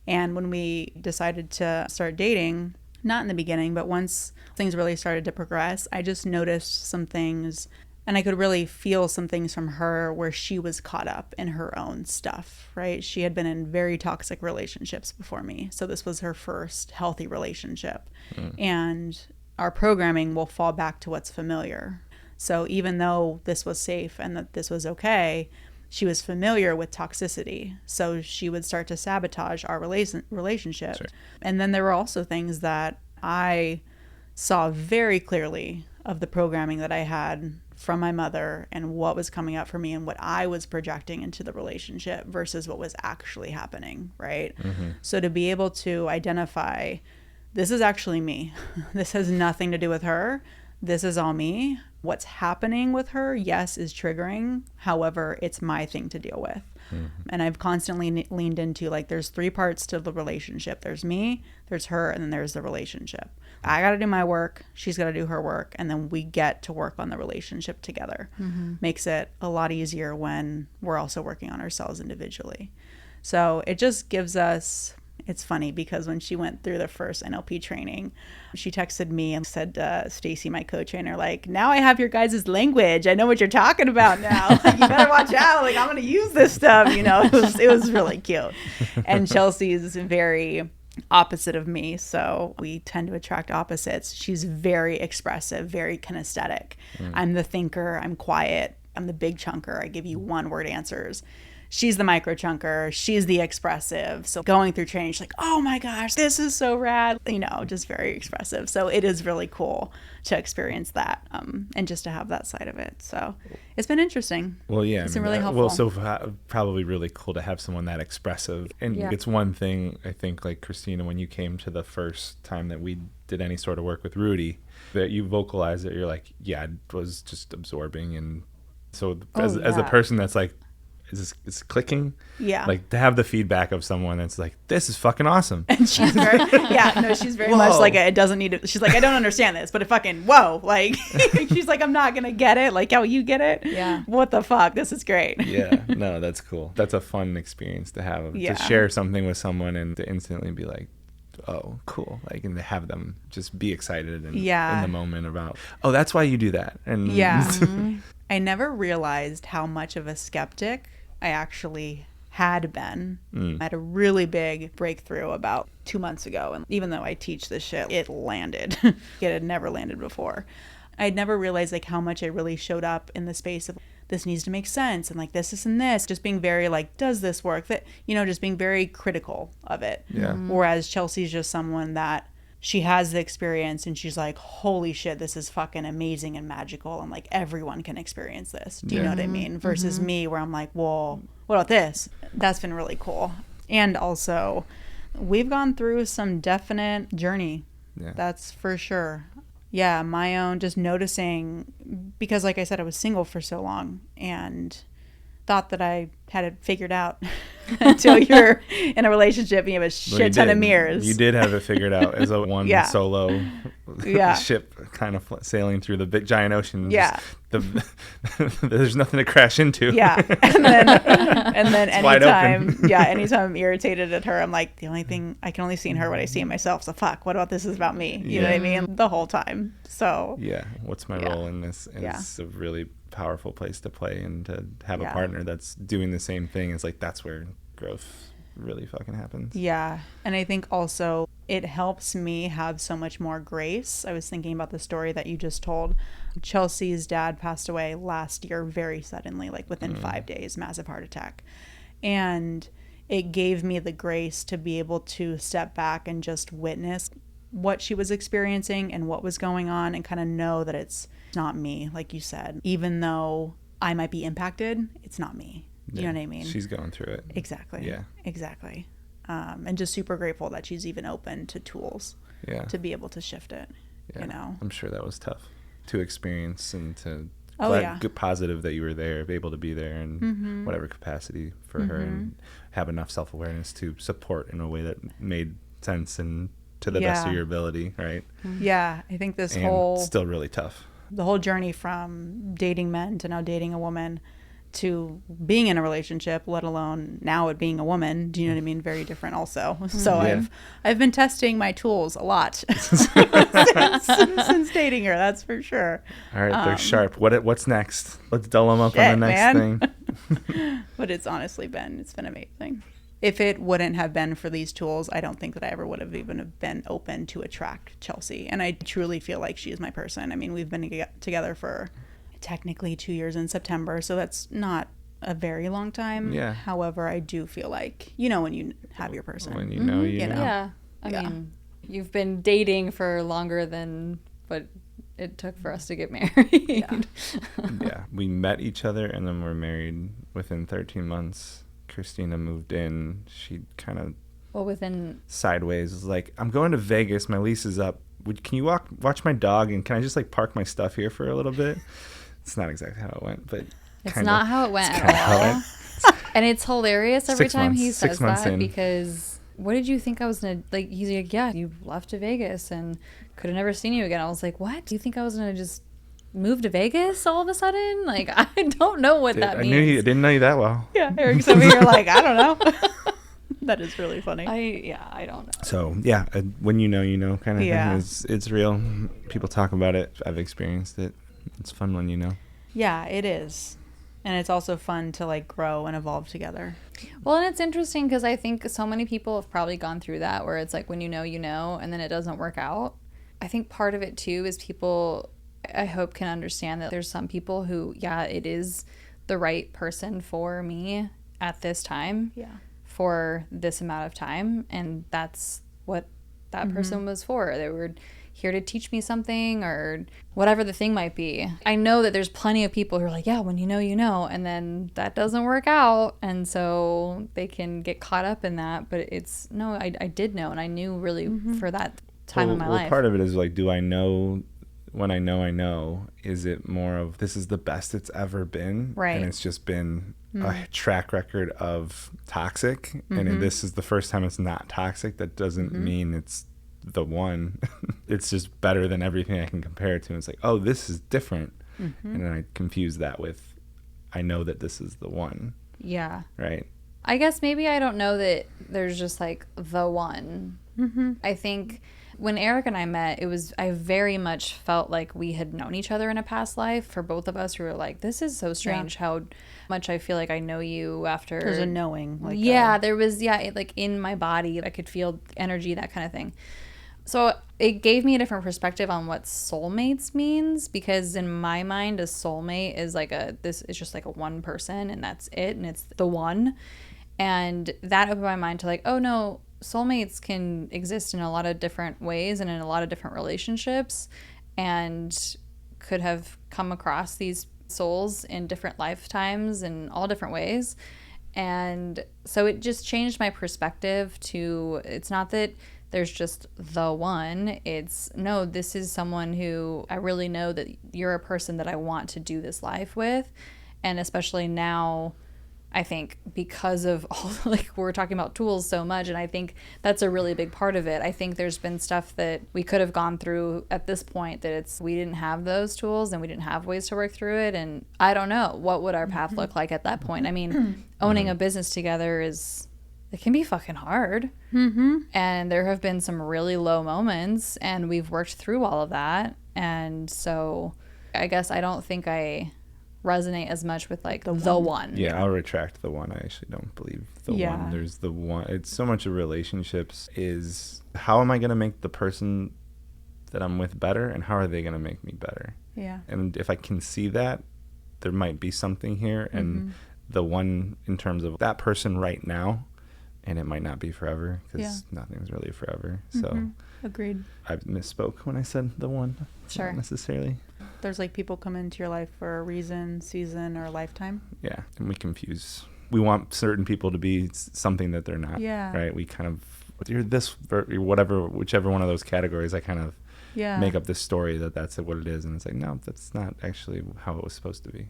And when we decided to start dating, not in the beginning, but once things really started to progress, I just noticed some things, and I could really feel some things from her where she was caught up in her own stuff, right? She had been in very toxic relationships before me. So this was her first healthy relationship. And our programming will fall back to what's familiar. So even though this was safe and that this was okay, she was familiar with toxicity. So she would start to sabotage our relationship. Sure. And then there were also things that I saw very clearly of the programming that I had from my mother and what was coming up for me and what I was projecting into the relationship versus what was actually happening, right? So to be able to identify this is actually me. This has nothing to do with her. This is all me. What's happening with her, yes, is triggering. However, it's my thing to deal with. And I've constantly leaned into, like, there's 3 parts to the relationship. There's me, there's her, and then there's the relationship. I got to do my work. She's got to do her work. And then we get to work on the relationship together. Makes it a lot easier when we're also working on ourselves individually. So it just gives us, it's funny because when she went through the first NLP training, she texted me and said, Stacy, my co-trainer, like, now I have your guys' language. I know what you're talking about now. Like, you better watch out. Like, I'm going to use this stuff. You know, it was really cute. And Chelsea's very opposite of me, so we tend to attract opposites. She's very expressive, very kinesthetic. I'm the thinker, I'm quiet, I'm the big chunker. I give you 1-word answers. She's the micro chunker, she's the expressive. So going through training, she's like, oh my gosh, this is so rad, you know, just very expressive. So it is really cool to experience that, and just to have that side of it. So it's been interesting. Well, yeah, it's been really helpful. Well, so probably really cool to have someone that expressive. And it's one thing, I think, like Christina, when you came to the first time that we did any sort of work with Rudy, that you vocalized it, you're like, yeah, it was just absorbing. And so as a person that's like, it's clicking. Yeah. Like, to have the feedback of someone that's like, this is fucking awesome. And she's very, she's very much like, it doesn't need to, she's like, I don't understand this, but it fucking, whoa. Like, she's like, I'm not going to get it. Like, how you get it? Yeah. What the fuck? This is great. Yeah. No, that's cool. That's a fun experience to have, to share something with someone and to instantly be like, oh, cool. Like, and to have them just be excited and in the moment about, oh, that's why you do that. And I never realized how much of a skeptic I actually had been. I had a really big breakthrough about 2 months ago. And even though I teach this shit, it landed. It had never landed before. I'd never realized like how much I really showed up in the space of this needs to make sense. And like this and this, just being very like, does this work? That, you know, just being very critical of it. Yeah. Whereas Chelsea's just someone that she has the experience and she's like, holy shit, this is fucking amazing and magical. And like, everyone can experience this. Do you know what I mean? Versus me, where I'm like, well, what about this? That's been really cool. And also, we've gone through some definite journey. Yeah. That's for sure. Yeah, my own, just noticing, because like I said, I was single for so long and thought that I had it figured out until you're in a relationship and you have a shit ton of mirrors. You did have it figured out as a one solo ship kind of sailing through the big giant ocean. Yeah. There's nothing to crash into. Yeah. And then anytime I'm irritated at her, I'm like, the only thing I can only see in her what I see in myself. So fuck, what about this is about me? You know what I mean? The whole time. So yeah. What's my role in this? And it's a really powerful place to play, and to have a partner that's doing the same thing is like, that's where growth really fucking happens. Yeah. And I think also it helps me have so much more grace. I was thinking about the story that you just told. Chelsea's dad passed away last year very suddenly, like within 5 days, massive heart attack. And it gave me the grace to be able to step back and just witness what she was experiencing and what was going on, and kind of know that it's not me, like you said. Even though I might be impacted, it's not me. You know what I mean? She's going through it. Exactly. Yeah. Exactly. And just super grateful that she's even open to tools to be able to shift it. Yeah. You know? I'm sure that was tough to experience, and to good positive that you were there, able to be there in whatever capacity for her, and have enough self-awareness to support in a way that made sense and to the best of your ability, right? Yeah. I think this still really tough. The whole journey from dating men to now dating a woman to being in a relationship, let alone now it being a woman. Do you know what I mean? Very different also. So I've been testing my tools a lot since dating her, that's for sure. All right, they're sharp. What's next? Let's dull them up on the next thing. But it's been amazing. If it wouldn't have been for these tools, I don't think that I ever would have even been open to attract Chelsea. And I truly feel like she is my person. I mean, we've been together for technically 2 years in September, so that's not a very long time. Yeah. However, I do feel like, you know, when you have your person. When you know, you know. Yeah. I mean, you've been dating for longer than what it took for us to get married. Yeah. We met each other and then we're married within 13 months. Christina moved in. She kind of Well, within sideways. It was like, I'm going to Vegas. My lease is up. Can you watch my dog, and can I just like park my stuff here for a little bit? It's not exactly how it went, but it's not how it went at all. And it's hilarious every time he says that, because what did you think I was gonna like? He's like, yeah, you left to Vegas and could have never seen you again. I was like, what? Do you think I was gonna just move to Vegas all of a sudden? Like, I don't know what that means. I didn't know you that well. Yeah, Eric's over here like, I don't know. That is really funny. I don't know. So yeah, when you know kind of thing. It's real. People talk about it. I've experienced it. It's fun when you know. Yeah, it is. And it's also fun to like grow and evolve together. Well, and it's interesting because I think so many people have probably gone through that, where it's like when you know, and then it doesn't work out. I think part of it too is people, I hope, can understand that there's some people who, yeah, it is the right person for me at this time. Yeah. For this amount of time, and that's what that person was for. They were here to teach me something, or whatever the thing might be. I know that there's plenty of people who are like, yeah, when you know, and then that doesn't work out, and so they can get caught up in that. But it's no, I did know, and I knew really for that time in my life. Part of it is like, do I know? When I know, is it more of this is the best it's ever been, right? And it's just been a track record of toxic, and this is the first time it's not toxic. That doesn't mean it's the one. It's just better than everything I can compare it to. And it's like, oh, this is different, and then I confuse that with, I know that this is the one. Yeah. Right. I guess maybe I don't know that there's just like the one. I think when Eric and I met, I very much felt like we had known each other in a past life. For both of us, we were like, this is so strange how much I feel like I know you after. There's a knowing. Like there was, like in my body, I could feel energy, that kind of thing. So it gave me a different perspective on what soulmates means, because in my mind, a soulmate is like this is just like a one person, and that's it, and it's the one. And that opened my mind to like, oh no, soulmates can exist in a lot of different ways and in a lot of different relationships, and could have come across these souls in different lifetimes in all different ways. And so it just changed my perspective to, it's not that there's just the one, it's no, this is someone who I really know that you're a person that I want to do this life with. And especially now, I think because of all, like, we're talking about tools so much, and I think that's a really big part of it. I think there's been stuff that we could have gone through at this point that we didn't have those tools and we didn't have ways to work through it. And I don't know, what would our path look like at that point? I mean, owning a business together it can be fucking hard. And there have been some really low moments, and we've worked through all of that. And so I guess I don't think I resonate as much with like the one. Yeah, I'll retract the one. I actually don't believe the one. There's the one. It's so much of relationships is, how am I going to make the person that I'm with better, and how are they going to make me better? Yeah. And if I can see that, there might be something here. And the one, in terms of that person right now, and it might not be forever, because nothing's really forever. So agreed. I misspoke when I said the one. Sure. Not necessarily. There's like people come into your life for a reason, season, or lifetime. Yeah, and we want certain people to be something that they're not. Yeah. Right. We kind of, you're this, whichever one of those categories. I kind of make up this story that's what it is, and it's like, no, that's not actually how it was supposed to be.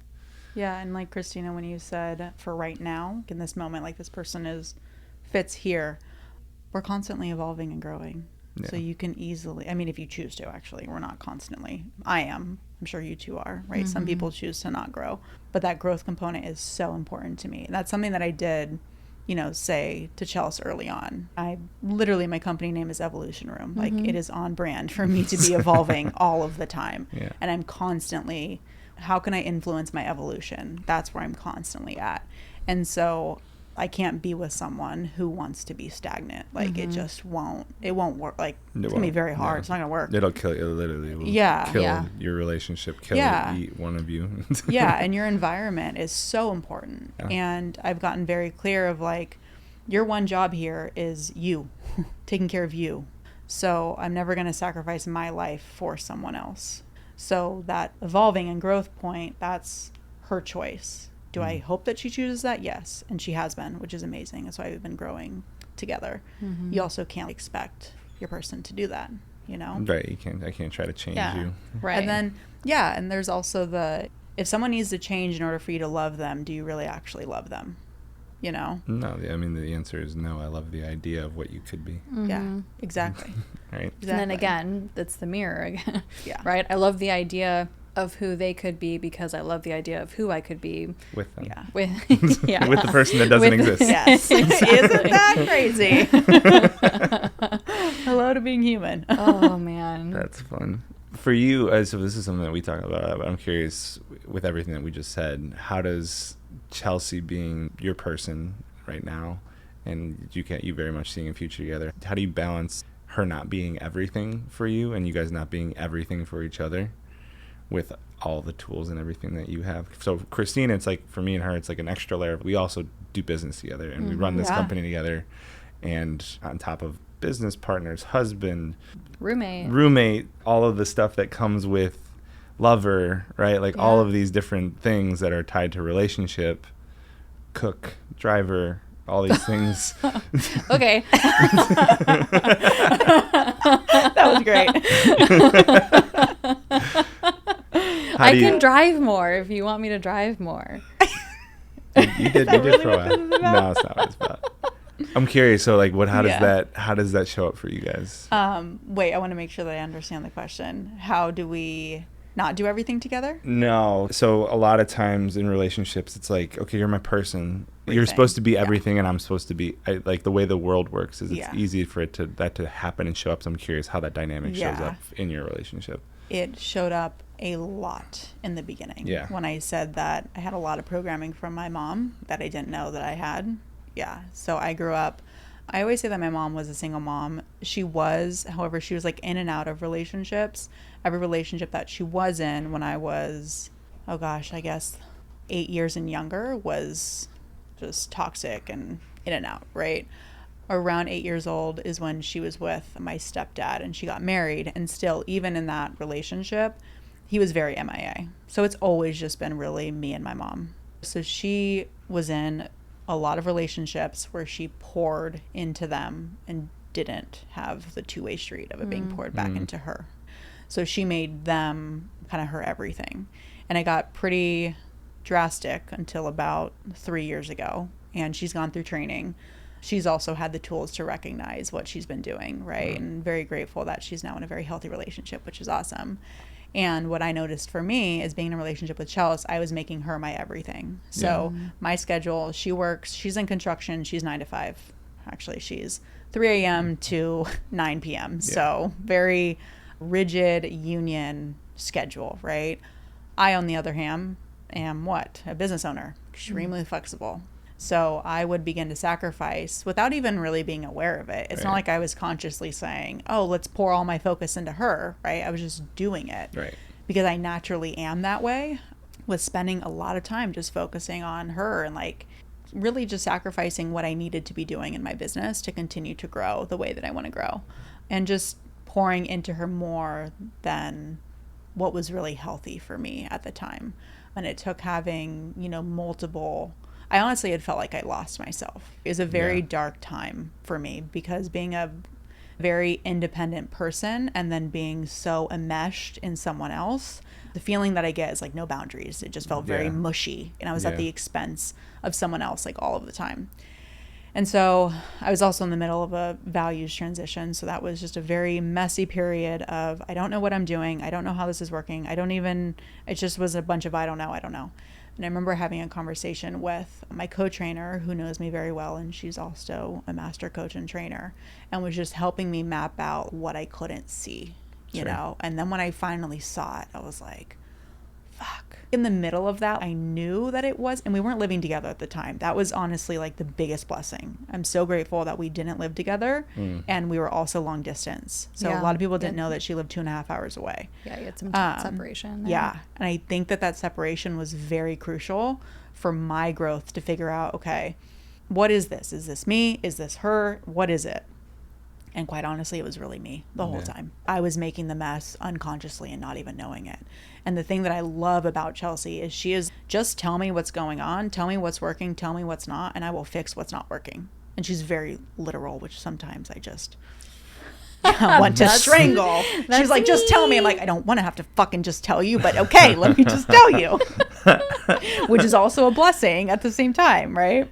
Yeah, and like Christina, when you said for right now, in this moment, like this person fits here, we're constantly evolving and growing. Yeah. So you can easily, I mean, if you choose to, actually, we're not constantly. I am. I'm sure you two are, right? Some people choose to not grow. But that growth component is so important to me. And that's something that I did, say to Chelsea early on. My company name is Evolution Room. Like, it is on brand for me to be evolving all of the time. Yeah. And I'm constantly, how can I influence my evolution? That's where I'm constantly at. And so I can't be with someone who wants to be stagnant. Like, it just won't work. Like, it's going to be very hard. It's not going to work. It'll kill you, literally. Will kill your relationship, eat one of you. And your environment is so important. Yeah. And I've gotten very clear of, like, your one job here is you, taking care of you. So I'm never going to sacrifice my life for someone else. So that evolving and growth point, that's her choice. Do I hope that she chooses that? Yes. And she has been, which is amazing. That's why we've been growing together. You also can't expect your person to do that, you know? Right. I can't try to change you. Right. And then, and there's also if someone needs to change in order for you to love them, do you really actually love them? You know? No, I mean, the answer is no. I love the idea of what you could be. Yeah, exactly. Right. Exactly. And then again, it's the mirror again. Yeah. Right? I love the idea of who they could be because I love the idea of who I could be With them. Yeah. with With the person that doesn't exist. Yes. Exactly. Isn't that crazy? Hello to being human. Oh man. That's fun. For you, so this is something that we talk about, but I'm curious, with everything that we just said, how does Chelsea being your person right now, and you very much seeing a future together, how do you balance her not being everything for you and you guys not being everything for each other with all the tools and everything that you have? So Christine, it's like, for me and her, it's like an extra layer. We also do business together, and we run this company together, and on top of business partners, husband, roommate, all of the stuff that comes with lover, right? Like all of these different things that are tied to relationship, cook, driver, all these things. Okay. That was great. I can drive more if you want me to drive more. You did throw out. No, it's not what it's about. I'm curious. So, like, how does that show up for you guys? Wait, I want to make sure that I understand the question. How do we not do everything together? No. So a lot of times in relationships, it's like, okay, you're my person. You're supposed to be everything, and I'm supposed to be like the way the world works is it's easy for that to happen and show up. So I'm curious how that dynamic shows up in your relationship. It showed up a lot in the beginning. Yeah. When I said that I had a lot of programming from my mom that I didn't know that I had. Yeah. So I grew up, I always say that my mom was a single mom. She was, however, she was like in and out of relationships. Every relationship that she was in when I was, I guess 8 years and younger was just toxic and in and out, right? Around 8 years old is when she was with my stepdad and she got married. And still, even in that relationship, he was very MIA. So it's always just been really me and my mom. So she was in a lot of relationships where she poured into them and didn't have the two-way street of it being poured back into her. So she made them kind of her everything. And it got pretty drastic until about 3 years ago. And she's gone through training. She's also had the tools to recognize what she's been doing, right? And very grateful that she's now in a very healthy relationship, which is awesome. And what I noticed for me is being in a relationship with Chelsea, I was making her my everything. So my schedule, she works, she's in construction, she's 9 to 5. Actually, she's 3 a.m. to 9 p.m. So very rigid union schedule, right? I, on the other hand, am a business owner, extremely flexible. So I would begin to sacrifice without even really being aware of it. It's not like I was consciously saying, oh, let's pour all my focus into her, right? I was just doing it. Right. Because I naturally am that way, with spending a lot of time just focusing on her and like really just sacrificing what I needed to be doing in my business to continue to grow the way that I want to grow. And just pouring into her more than what was really healthy for me at the time. And it took having, multiple... I honestly had felt like I lost myself. It was a very dark time for me because being a very independent person and then being so enmeshed in someone else, the feeling that I get is like no boundaries. It just felt very mushy, and I was at the expense of someone else like all of the time. And so I was also in the middle of a values transition. So that was just a very messy period of, I don't know what I'm doing. I don't know how this is working. It just was a bunch of, I don't know. And I remember having a conversation with my co-trainer who knows me very well, and she's also a master coach and trainer, and was just helping me map out what I couldn't see, you know? And then when I finally saw it, I was like, fuck. In the middle of that, I knew that it was, and we weren't living together at the time. That was honestly like the biggest blessing. I'm so grateful that we didn't live together, and we were also long distance. So a lot of people didn't know that she lived 2.5 hours away. Yeah, you had some separation there. Yeah, and I think that separation was very crucial for my growth to figure out, okay, what is this? Is this me? Is this her? What is it? And quite honestly, it was really me the whole time. I was making the mess unconsciously and not even knowing it. And the thing that I love about Chelsea is just tell me what's going on, tell me what's working, tell me what's not, and I will fix what's not working. And she's very literal, which sometimes I just want to strangle. She's like, just tell me. I'm like, I don't want to have to fucking just tell you, but okay, let me just tell you. Which is also a blessing at the same time, right?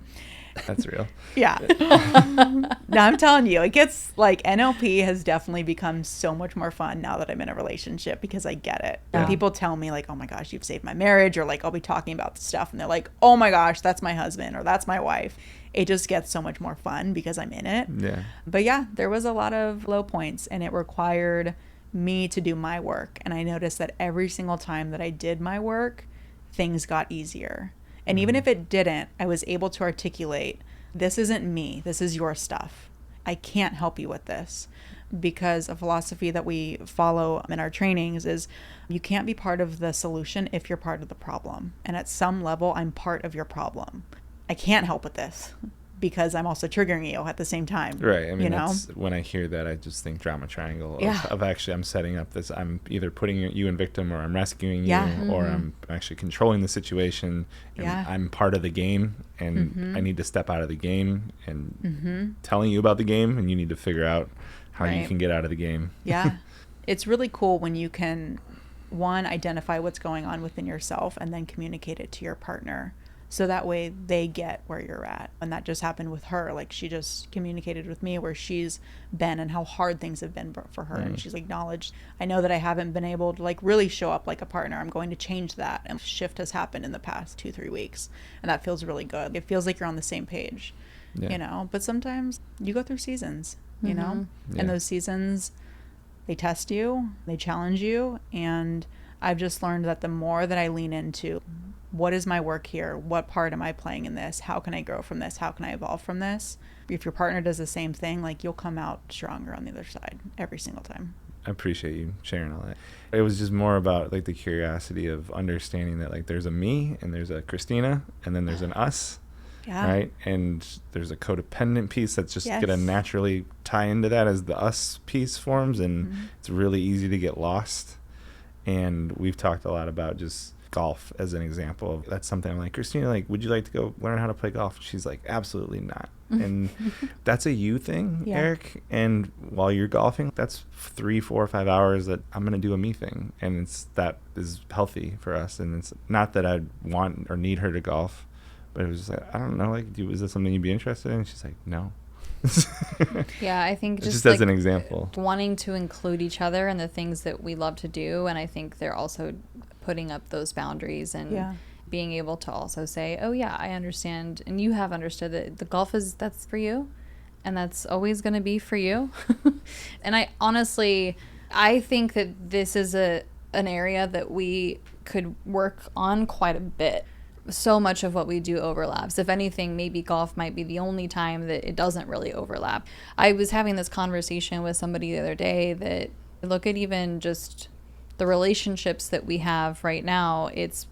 That's real. Yeah. No, I'm telling you, it gets like NLP has definitely become so much more fun now that I'm in a relationship because I get it. Yeah. And people tell me like, oh my gosh, you've saved my marriage, or like I'll be talking about the stuff and they're like, oh my gosh, that's my husband or that's my wife. It just gets so much more fun because I'm in it. Yeah. But yeah, there was a lot of low points and it required me to do my work. And I noticed that every single time that I did my work, things got easier. And even if it didn't, I was able to articulate, this isn't me. This is your stuff. I can't help you with this. Because a philosophy that we follow in our trainings is you can't be part of the solution if you're part of the problem. And at some level, I'm part of your problem. I can't help with this because I'm also triggering you at the same time. Right. I mean, you know? that's, when I hear that, I just think drama triangle Yeah. of actually I'm setting up this, I'm either putting you in victim or I'm rescuing you Yeah. or I'm actually controlling the situation and Yeah. I'm part of the game and I need to step out of the game and telling you about the game and you need to figure out how you Right. can get out of the game. Yeah. It's really cool when you can, one, identify what's going on within yourself and then communicate it to your partner. So that way they get where you're at. And that just happened with her. Like she just communicated with me where she's been and how hard things have been for her. And she's acknowledged, I know that I haven't been able to like really show up like a partner. I'm going to change that. And shift has happened in the past 2-3 weeks. And that feels really good. It feels like you're on the same page, Yeah. you know, but sometimes you go through seasons, you know, Yeah. and those seasons, they test you, they challenge you. And I've just learned that the more that I lean into what is my work here? What part am I playing in this? How can I grow from this? How can I evolve from this? If your partner does the same thing, like you'll come out stronger on the other side every single time. I appreciate you sharing all that. It was just more about like the curiosity of understanding that like there's a me and there's a Christina and then there's an us. Yeah. Right. And there's a codependent piece that's just Yes. going to naturally tie into that as the us piece forms. And it's really easy to get lost. And we've talked a lot about just golf as an example of that's something I'm like, Christina, like, would you like to go learn how to play golf? She's like, absolutely not. And that's a you thing, Yeah. Eric. And while you're golfing, that's 3, 4, 5 hours that I'm going to do a me thing. And that is healthy for us. And it's not that I want or need her to golf, but it was just like, I don't know, like, is this something you'd be interested in? She's like, no. Yeah, I think Just like as an example. wanting to include each other in the things that we love to do. And I think they're also putting up those boundaries and Yeah. being able to also say, oh yeah, I understand. And you have understood that the golf that's for you. And that's always going to be for you. And I honestly, I think that this is an area that we could work on quite a bit. So much of what we do overlaps. If anything, maybe golf might be the only time that it doesn't really overlap. I was having this conversation with somebody the other day that look at even just the relationships that we have right now. It's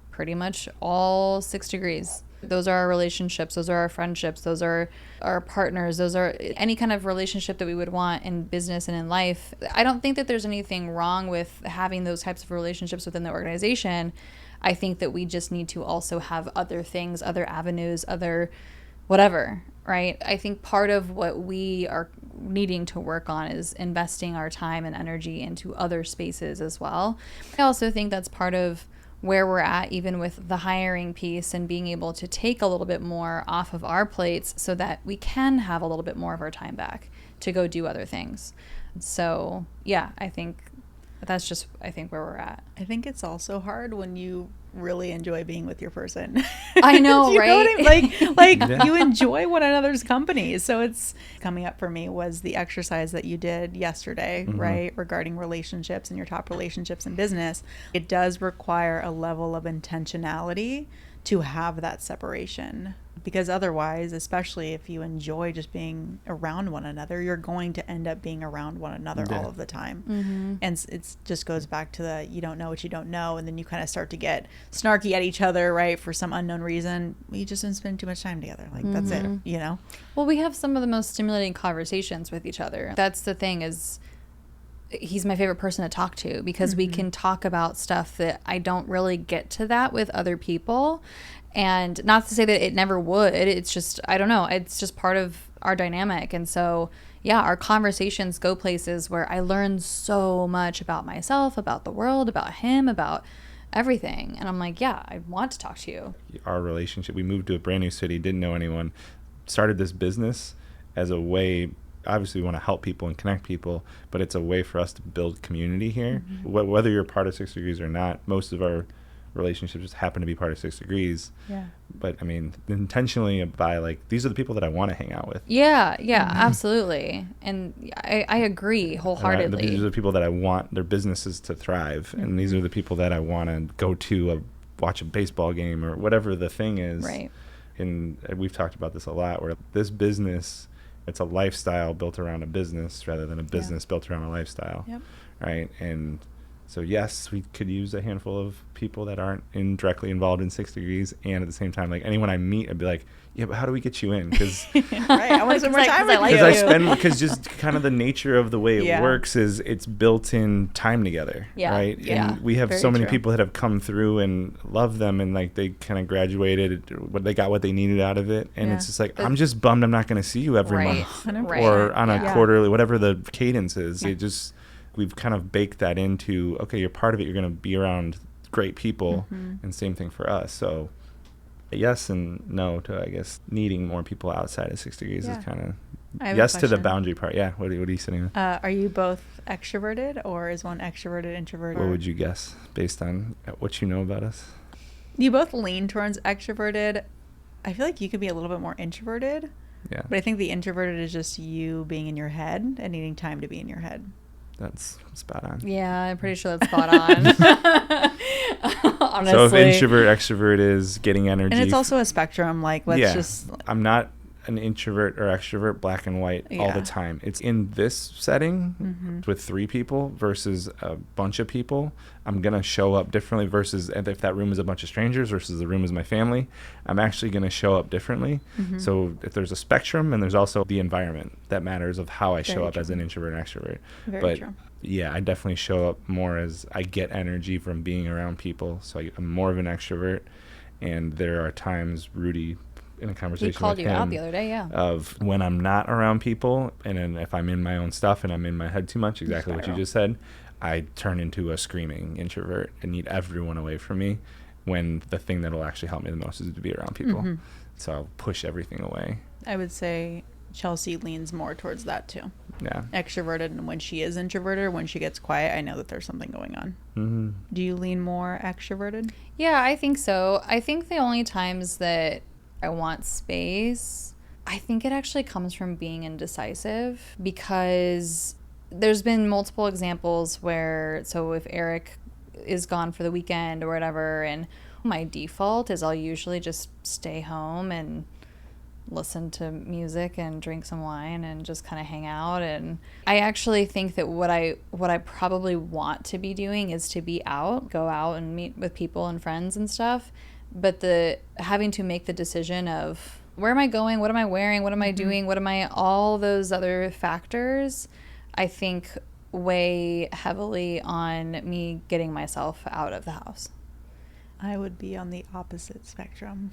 pretty much all 6 degrees. Those are our relationships. Those are our friendships. Those are our partners. Those are any kind of relationship that we would want in business and in life. I don't think that there's anything wrong with having those types of relationships within the organization. I think that we just need to also have other things, other avenues, other whatever, right? I think part of what we are needing to work on is investing our time and energy into other spaces as well. I also think that's part of where we're at, even with the hiring piece and being able to take a little bit more off of our plates so that we can have a little bit more of our time back to go do other things. So yeah, I think that's just, I think, where we're at. I think it's also hard when you really enjoy being with your person. I know, You right? know what I mean? Like Yeah. you enjoy one another's company. So it's coming up for me was the exercise that you did yesterday, right? Regarding relationships and your top relationships in business. It does require a level of intentionality to have that separation. Because otherwise, especially if you enjoy just being around one another, you're going to end up being around one another Yeah. all of the time. And it's just goes back to the you don't know what you don't know. And then you kind of start to get snarky at each other, right? For some unknown reason. You just didn't spend too much time together. Like, that's it, you know? Well, we have some of the most stimulating conversations with each other. That's the thing is he's my favorite person to talk to because we can talk about stuff that I don't really get to that with other people. And not to say that it never would. It's just, I don't know. It's just part of our dynamic. And so, yeah, our conversations go places where I learn so much about myself, about the world, about him, about everything. And I'm like, yeah, I want to talk to you. Our relationship, we moved to a brand new city, didn't know anyone, started this business as a way, obviously we want to help people and connect people, but it's a way for us to build community here. Whether you're part of 6 Degrees or not, most of our relationships just happen to be part of 6 Degrees. Yeah. But I mean, intentionally by like, these are the people that I want to hang out with. Yeah, absolutely. And I agree wholeheartedly. These are the people that I want their businesses to thrive. And these are the people that I want to go to watch a baseball game or whatever the thing is. Right. And we've talked about this a lot, where this business, it's a lifestyle built around a business rather than a business built around a lifestyle. Yep. Right. And so, yes, we could use a handful of people that aren't directly involved in 6 Degrees. And at the same time, like anyone I meet, I'd be like, yeah, but how do we get you in? Because Right. I want to spend more time with you. Because just kind of the nature of the way it works is it's built in time together. Yeah. Right. Yeah. And we have Very so many true. people that have come through and love them, and like they kind of graduated, they got what they needed out of it. And it's just like, I'm just bummed I'm not going to see you every month or on a quarterly, whatever the cadence is. It just, we've kind of baked that into, okay, you're part of it. You're going to be around great people, and same thing for us. So yes and no to, I guess, needing more people outside of 6 Degrees is kind of yes to the boundary part. Yeah. What are you saying? Are you both extroverted, or is one extroverted, introverted? What would you guess based on what you know about us? You both lean towards extroverted. I feel like you could be a little bit more introverted. Yeah. But I think the introverted is just you being in your head and needing time to be in your head. That's spot on. Yeah, I'm pretty sure that's spot on. Honestly. So if introvert, extrovert is getting energy. And it's also a spectrum. Like, let's just... I'm not an introvert or extrovert, black and white all the time. It's in this setting with 3 people versus a bunch of people. I'm going to show up differently versus if that room is a bunch of strangers versus the room is my family. I'm actually going to show up differently. So if there's a spectrum, and there's also the environment that matters of how I show up as an introvert and extrovert. Very true. Yeah, I definitely show up more as I get energy from being around people. So I'm more of an extrovert. And there are times, Rudy, in a conversation he called with you him out the other day, of when I'm not around people, and then if I'm in my own stuff and I'm in my head too much, exactly what you just said, I turn into a screaming introvert and need everyone away from me, when the thing that'll actually help me the most is to be around people. So I'll push everything away. I would say Chelsea leans more towards that too. Yeah. Extroverted, and when she is introverted, when she gets quiet, I know that there's something going on. Do you lean more extroverted? Yeah, I think so. I think the only times that I want space, I think it actually comes from being indecisive, because there's been multiple examples where, so if Eric is gone for the weekend or whatever, and my default is I'll usually just stay home and listen to music and drink some wine and just kind of hang out. And I actually think that what I probably want to be doing is to be out, go out and meet with people and friends and stuff. But the having to make the decision of where am I going, what am I wearing, what am I doing, all those other factors, I think weigh heavily on me getting myself out of the house. I would be on the opposite spectrum.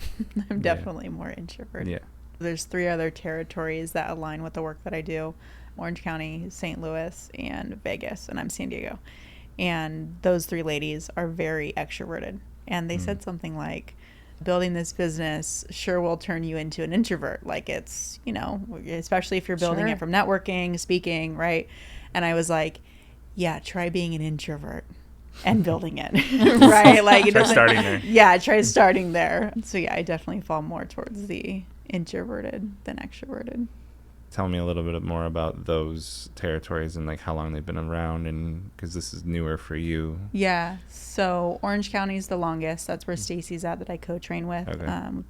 I'm definitely more introverted. Yeah. There's 3 other territories that align with the work that I do: Orange County, St. Louis, and Vegas, and I'm San Diego. And those 3 ladies are very extroverted. And they said something like, building this business sure will turn you into an introvert. Like, it's, especially if you're building it from networking, speaking, right? And I was like, yeah, try being an introvert and building it, right? Like, try starting there. Yeah, try starting there. So yeah, I definitely fall more towards the introverted than extroverted. Tell me a little bit more about those territories and like how long they've been around, and because this is newer for you. Yeah, so Orange County is the longest. That's where Stacy's at, that I co-train with.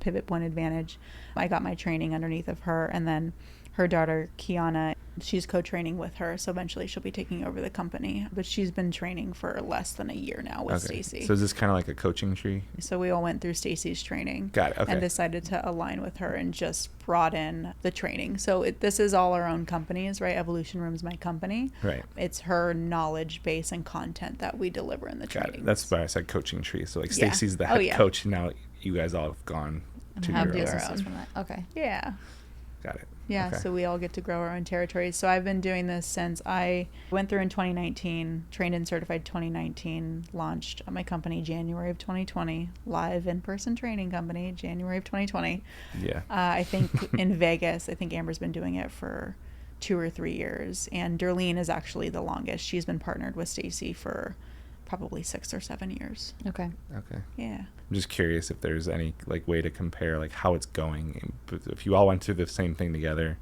Pivot Point Advantage. I got my training underneath of her, and then her daughter Kiana, she's co-training with her, so eventually she'll be taking over the company. But she's been training for less than a year now with Stacy. So is this kind of like a coaching tree? So we all went through Stacy's training. Got it. Okay. And decided to align with her and just brought in the training. So this is all our own companies, right? Evolution Room's my company. Right. It's her knowledge base and content that we deliver in the training. Got it. That's why I said coaching tree. So like Stacy's the head coach now. you guys all have gone And to have your own. businesses from that. Okay. Yeah. Got it. Yeah, Okay. so we all get to grow our own territories. So I've been doing this since I went through in 2019, trained and certified 2019, launched my company January of 2020, live in-person training company January of 2020. Yeah. I think in Vegas, I think Amber's been doing it for 2 or 3 years, and Darlene is actually the longest. She's been partnered with Stacy for probably 6 or 7 years. Okay. Okay. Yeah. I'm just curious if there's any like way to compare like how it's going. If you all went through the same thing together.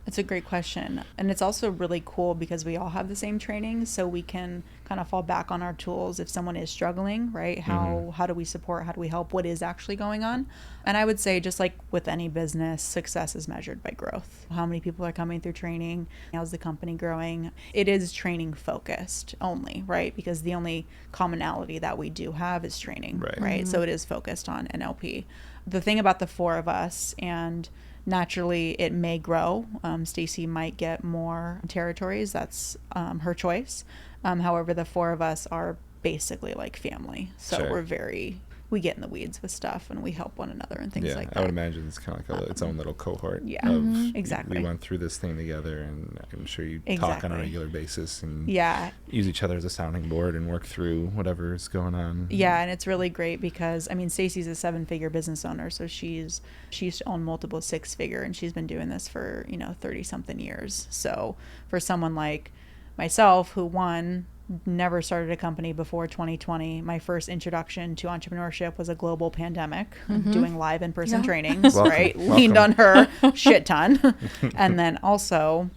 It's a great question. And it's also really cool because we all have the same training, so we can kind of fall back on our tools if someone is struggling, right? How do we support? How do we help? What is actually going on? And I would say, just like with any business, success is measured by growth. How many people are coming through training? How's the company growing? It is training focused only, right? Because the only commonality that we do have is training, right? So it is focused on NLP. The thing about the 4 of us, and naturally it may grow. Stacy might get more territories. That's her choice. However, the 4 of us are basically like family. So Sure. we get in the weeds with stuff and we help one another and things like that. I would imagine it's kind of like its own little cohort. Yeah, of, exactly. We went through this thing together, and I'm sure you talk on a regular basis and use each other as a sounding board and work through whatever is going on. Yeah, and it's really great because, I mean, Stacy's a 7-figure business owner, so she used to own multiple 6-figure, and she's been doing this for 30-something years. So for someone like myself, who never started a company before 2020. My first introduction to entrepreneurship was a global pandemic, doing live in-person trainings, right? Leaned on her shit ton. And then also,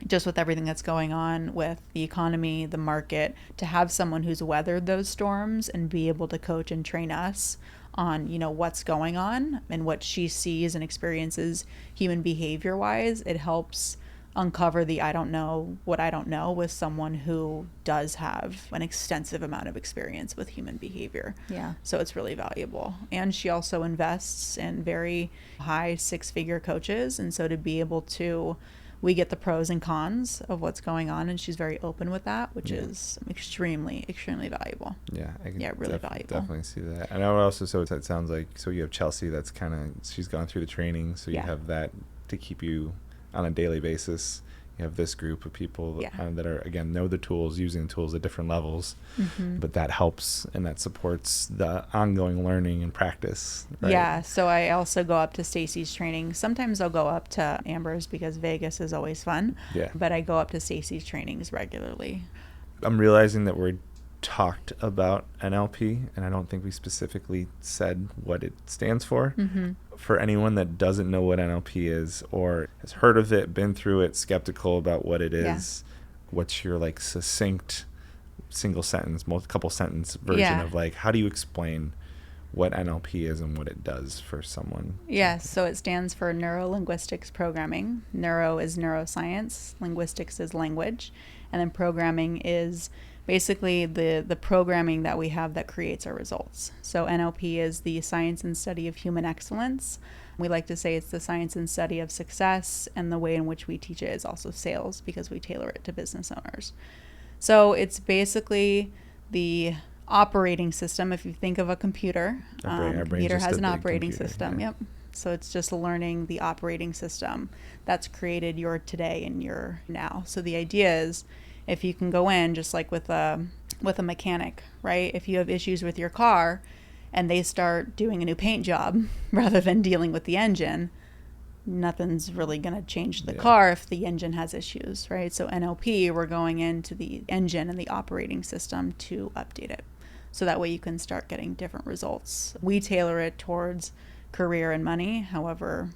just with everything that's going on with the economy, the market, to have someone who's weathered those storms and be able to coach and train us on, what's going on and what she sees and experiences human behavior wise, it helps uncover the I don't know what I don't know with someone who does have an extensive amount of experience with human behavior. Yeah. So it's really valuable. And she also invests in very high 6-figure coaches. And so to be able to, we get the pros and cons of what's going on, and she's very open with that, which is extremely, extremely valuable. Yeah, I can really valuable. Definitely see that. And I would also, so it sounds like, so you have Chelsea that's kind of, she's gone through the training, so you have that to keep you on a daily basis. You have this group of people that are, again, know the tools, using the tools at different levels, but that helps and that supports the ongoing learning and practice. Right? Yeah, so I also go up to Stacy's training. Sometimes I'll go up to Amber's because Vegas is always fun. Yeah. But I go up to Stacy's trainings regularly. I'm realizing that we're talked about NLP, and I don't think we specifically said what it stands for. For anyone that doesn't know what NLP is or has heard of it, been through it, skeptical about what it is, what's your like succinct single sentence, couple sentence version of like, how do you explain what NLP is and what it does for someone? Yes, so it stands for Neuro-Linguistics Programming. Neuro is neuroscience, linguistics is language, and then programming is basically the programming that we have that creates our results. So NLP is the science and study of human excellence. We like to say it's the science and study of success, and the way in which we teach it is also sales because we tailor it to business owners. So it's basically the operating system. If you think of a computer, a computer has an operating system. Yep. So it's just learning the operating system that's created your today and your now. So the idea is, if you can go in, just like with a mechanic, right? If you have issues with your car and they start doing a new paint job rather than dealing with the engine, nothing's really going to change the car if the engine has issues, right? So NLP, we're going into the engine and the operating system to update it. So that way you can start getting different results. We tailor it towards career and money. However,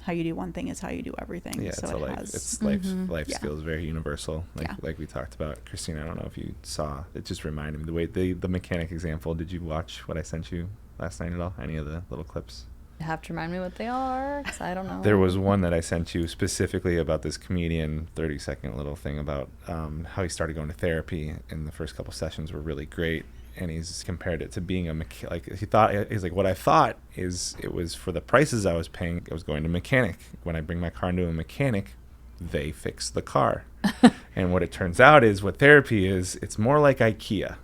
how you do one thing is how you do everything. Yeah, so it's life skills, very universal. Like we talked about. Christina, I don't know if you saw, it just reminded me, the way the mechanic example, did you watch what I sent you last night at all? Any of the little clips? You have to remind me what they are, because I don't know. There was one that I sent you specifically about this comedian, 30-second little thing about how he started going to therapy, and the first couple sessions were really great. And he's compared it to being he's like, what I thought is it was for the prices I was paying, I was going to a mechanic. When I bring my car into a mechanic, they fix the car. And what it turns out is what therapy is, it's more like IKEA.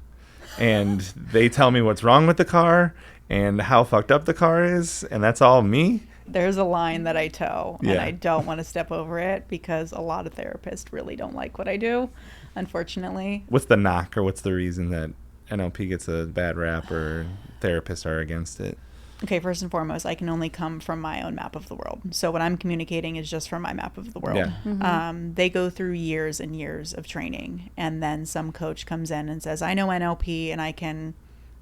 And they tell me what's wrong with the car, and how fucked up the car is, and that's all me. There's a line that I toe, and Yeah. I don't want to step over it because a lot of therapists really don't like what I do, unfortunately. What's the knock, or what's the reason that NLP gets a bad rap or therapists are against it? Okay, first and foremost, I can only come from my own map of the world. So what I'm communicating is just from my map of the world. Yeah. They go through years and years of training, and then some coach comes in and says, I know NLP and I can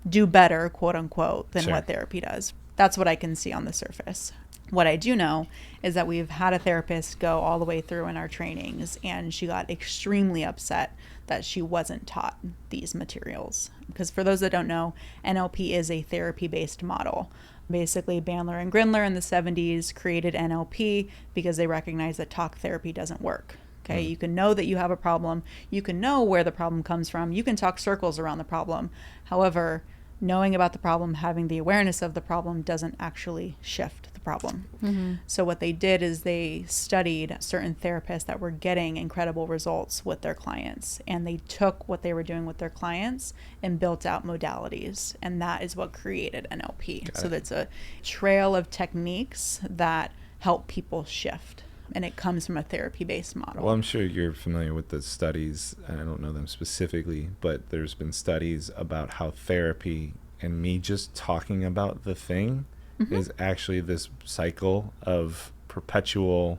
do better, quote unquote, than Sure. what therapy does. That's what I can see on the surface. What I do know is that we've had a therapist go all the way through in our trainings, and she got extremely upset that she wasn't taught these materials. Because for those that don't know, NLP is a therapy-based model. Basically, Bandler and Grindler in the 70s created NLP because they recognized that talk therapy doesn't work. Okay, you can know that you have a problem. You can know where the problem comes from. You can talk circles around the problem. However, knowing about the problem, having the awareness of the problem doesn't actually shift the problem. So what they did is they studied certain therapists that were getting incredible results with their clients, and they took what they were doing with their clients and built out modalities, and that is what created NLP. So that's a trail of techniques that help people shift, and it comes from a therapy-based model. Well, I'm sure you're familiar with the studies, and I don't know them specifically, but there's been studies about how therapy and me just talking about the thing is actually this cycle of perpetual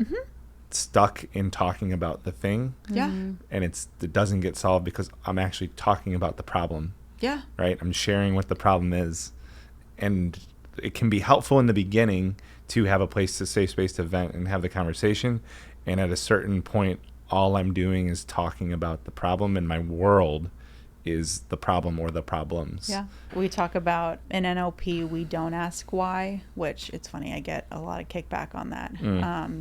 stuck in talking about the thing. Yeah. And it doesn't get solved because I'm actually talking about the problem, Yeah. right? I'm sharing what the problem is. And it can be helpful in the beginning to have a place, to safe space to vent and have the conversation. And at a certain point, all I'm doing is talking about the problem, and my world is the problem or the problems. Yeah. We talk about in NLP, we don't ask why, which it's funny, I get a lot of kickback on that.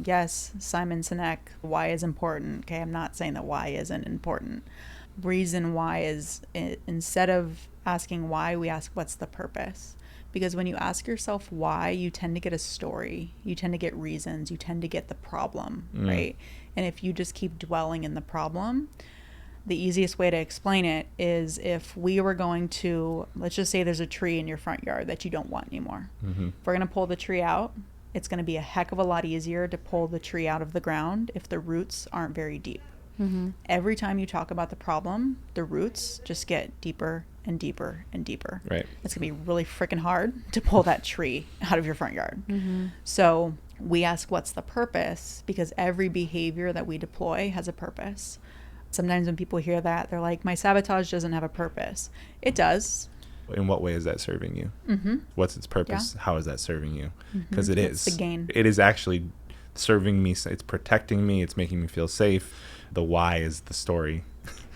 Yes, Simon Sinek, why is important. Okay, I'm not saying that why isn't important. Reason why is, instead of asking why, we ask what's the purpose. Because when you ask yourself why, you tend to get a story, you tend to get reasons, you tend to get the problem, right? And if you just keep dwelling in the problem, the easiest way to explain it is if we were going to, let's just say there's a tree in your front yard that you don't want anymore. If we're going to pull the tree out, it's going to be a heck of a lot easier to pull the tree out of the ground if the roots aren't very deep. Every time you talk about the problem, the roots just get deeper and deeper and deeper. Right. It's going to be really freaking hard to pull that tree out of your front yard. So we ask, what's the purpose? Because every behavior that we deploy has a purpose. Sometimes when people hear that, they're like, my sabotage doesn't have a purpose. It does. In what way is that serving you? What's its purpose? How is that serving you? Because it is. It's the gain. It is actually serving me. It's protecting me. It's making me feel safe. The why is the story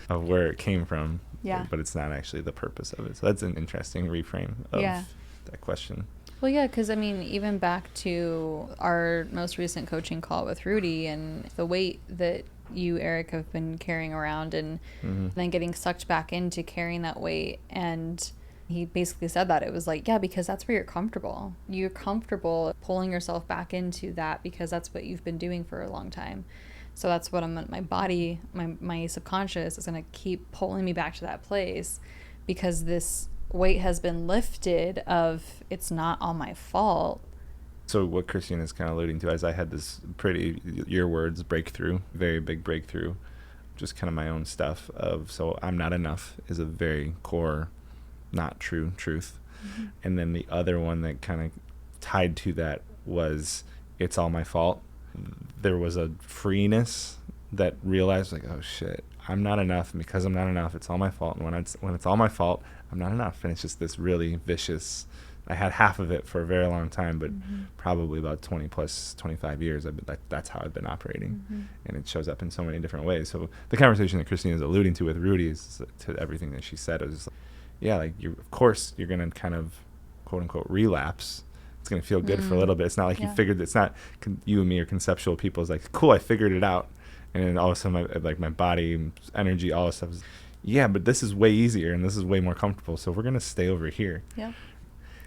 of where it came from. Yeah. But it's not actually the purpose of it. So that's an interesting reframe of that question. Well, yeah, because I mean, even back to our most recent coaching call with Rudy and the weight that you, Eric, have been carrying around, and then getting sucked back into carrying that weight. And he basically said that it was like, yeah, because that's where you're comfortable. You're comfortable pulling yourself back into that because that's what you've been doing for a long time. So that's what my body, my subconscious is going to keep pulling me back to that place, because this weight has been lifted of it's not all my fault. So what Christine is kind of alluding to is I had this pretty, your words, breakthrough, very big breakthrough, just kind of my own stuff of, so I'm not enough is a very core, not true truth. And then the other one that kind of tied to that was it's all my fault. There was a freeness that realized like, oh shit, I'm not enough, and because I'm not enough, it's all my fault. And when it's all my fault, I'm not enough. And it's just this really vicious, I had half of it for a very long time, but probably about 20 plus 25 years, that's how I've been operating. And it shows up in so many different ways. So the conversation that Christine is alluding to with Rudy is to everything that she said. It was like, yeah, like of course you're going to kind of quote unquote relapse. It's going to feel good for a little bit. It's not like you figured, it's not you and me are conceptual people. It's like, cool, I figured it out. And then all of a sudden my body, energy, all this stuff is, yeah, but this is way easier and this is way more comfortable. So we're going to stay over here. Yeah.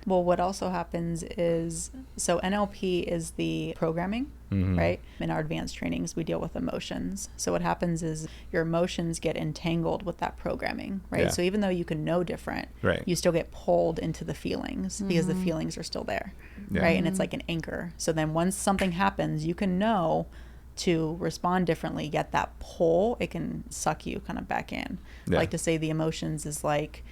Well, what also happens is, so NLP is the programming, right? In our advanced trainings, we deal with emotions. So what happens is your emotions get entangled with that programming, right? Yeah. So even though you can know different, Right. you still get pulled into the feelings because the feelings are still there, right? And it's like an anchor. So then once something happens, you can know to respond differently, get that pull, it can suck you kind of back in. Yeah. I like to say the emotions is like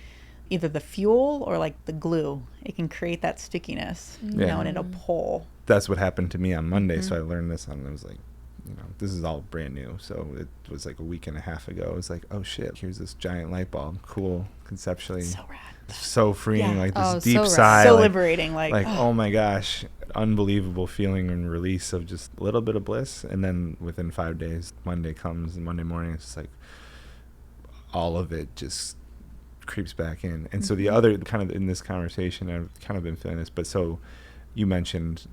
either the fuel or like the glue. It can create that stickiness, you know, and it'll pull. That's what happened to me on Monday. So I learned this on, it was like, you know, this is all brand new. So it was like a week and a half ago. It was like, oh shit, here's this giant light bulb. Cool. Conceptually. So rad. So freeing, Yeah. like this Oh, deep so rad. sigh. So like, liberating. Like oh my gosh, unbelievable feeling and release of just a little bit of bliss. And then within 5 days, Monday comes, and Monday morning, it's just like all of it just creeps back in. And so the other kind of in this conversation, I've kind of been feeling this, but so you mentioned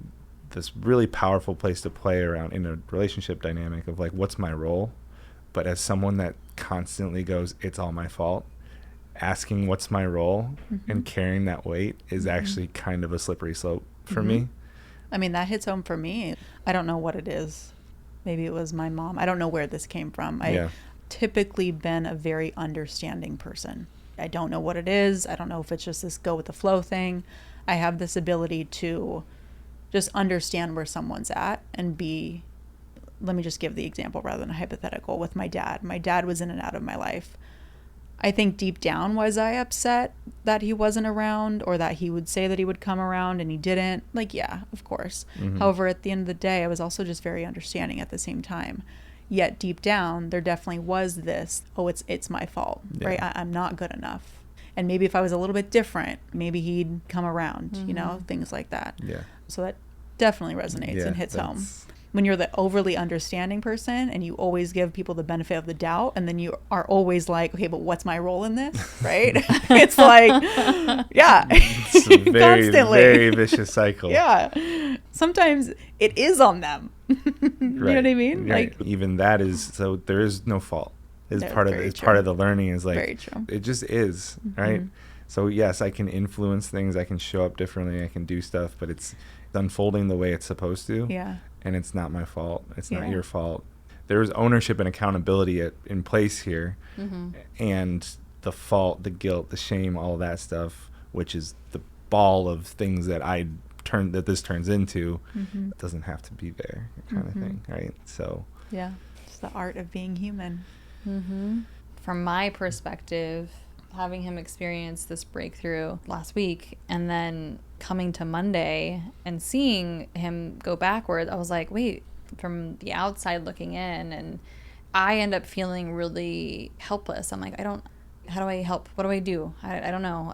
this really powerful place to play around in a relationship dynamic of like, what's my role? But as someone that constantly goes, it's all my fault, asking what's my role and carrying that weight is actually kind of a slippery slope for me. I mean, that hits home for me. I don't know what it is. Maybe it was my mom. I don't know where this came from. I've typically been a very understanding person. I don't know what it is. I don't know if it's just this go with the flow thing. I have this ability to just understand where someone's at and be, let me just give the example rather than a hypothetical with my dad. My dad was in and out of my life. I think deep down, was I upset that he wasn't around or that he would say that he would come around and he didn't? Like, yeah, of course. However, at the end of the day, I was also just very understanding at the same time. Yet deep down, there definitely was this, oh, it's my fault, right? I'm not good enough. And maybe if I was a little bit different, maybe he'd come around, you know, things like that. Yeah. So that definitely resonates and hits home. When you're the overly understanding person and you always give people the benefit of the doubt, and then you are always like, okay, but what's my role in this, right? It's like, yeah, It's a very, constantly. very vicious cycle. Yeah. Sometimes it is on them. You know what I mean? Right. Like, even that is, so there is no fault. Is That's part of very it's true. part of the learning is like, Very true. it just is, right? So yes, I can influence things, I can show up differently, I can do stuff, but it's unfolding the way it's supposed to. yeah. And it's not my fault. It's not Yeah. your fault. There's ownership and accountability in place here. And the fault, the guilt, the shame, all of that stuff, which is the ball of things that this turns into, doesn't have to be there, kind of thing, right? So Yeah. It's the art of being human. From my perspective, having him experience this breakthrough last week and then coming to Monday and seeing him go backwards, I was like, wait, from the outside looking in, and I end up feeling really helpless. I'm like, how do I help? What do I do? I don't know.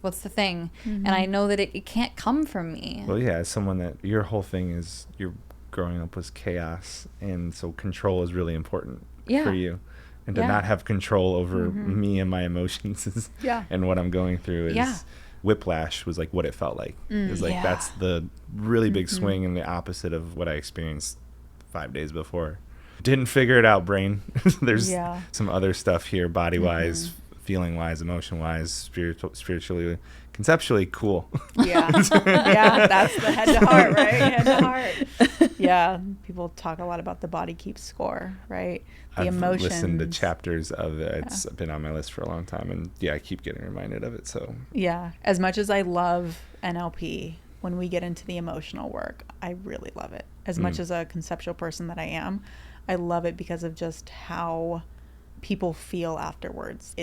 What's the thing? And I know that it can't come from me. well, yeah, as someone that your whole thing is, your growing up was chaos, and so control is really important for you. And to not have control over me and my emotions is, and what I'm going through is whiplash was like what it felt like. It was like that's the really big swing and the opposite of what I experienced 5 days before. Didn't figure it out, brain. There's some other stuff here, body-wise, feeling-wise, emotion-wise, spiritually, conceptually, cool. Yeah. Yeah. That's the head to heart, right? Head to heart. Yeah. People talk a lot about the body keeps score, right? The I've emotions. listened to chapters of it. It's been on my list for a long time, and I keep getting reminded of it. So yeah, as much as I love NLP, when we get into the emotional work, I really love it. As much as a conceptual person that I am, I love it because of just how people feel afterwards.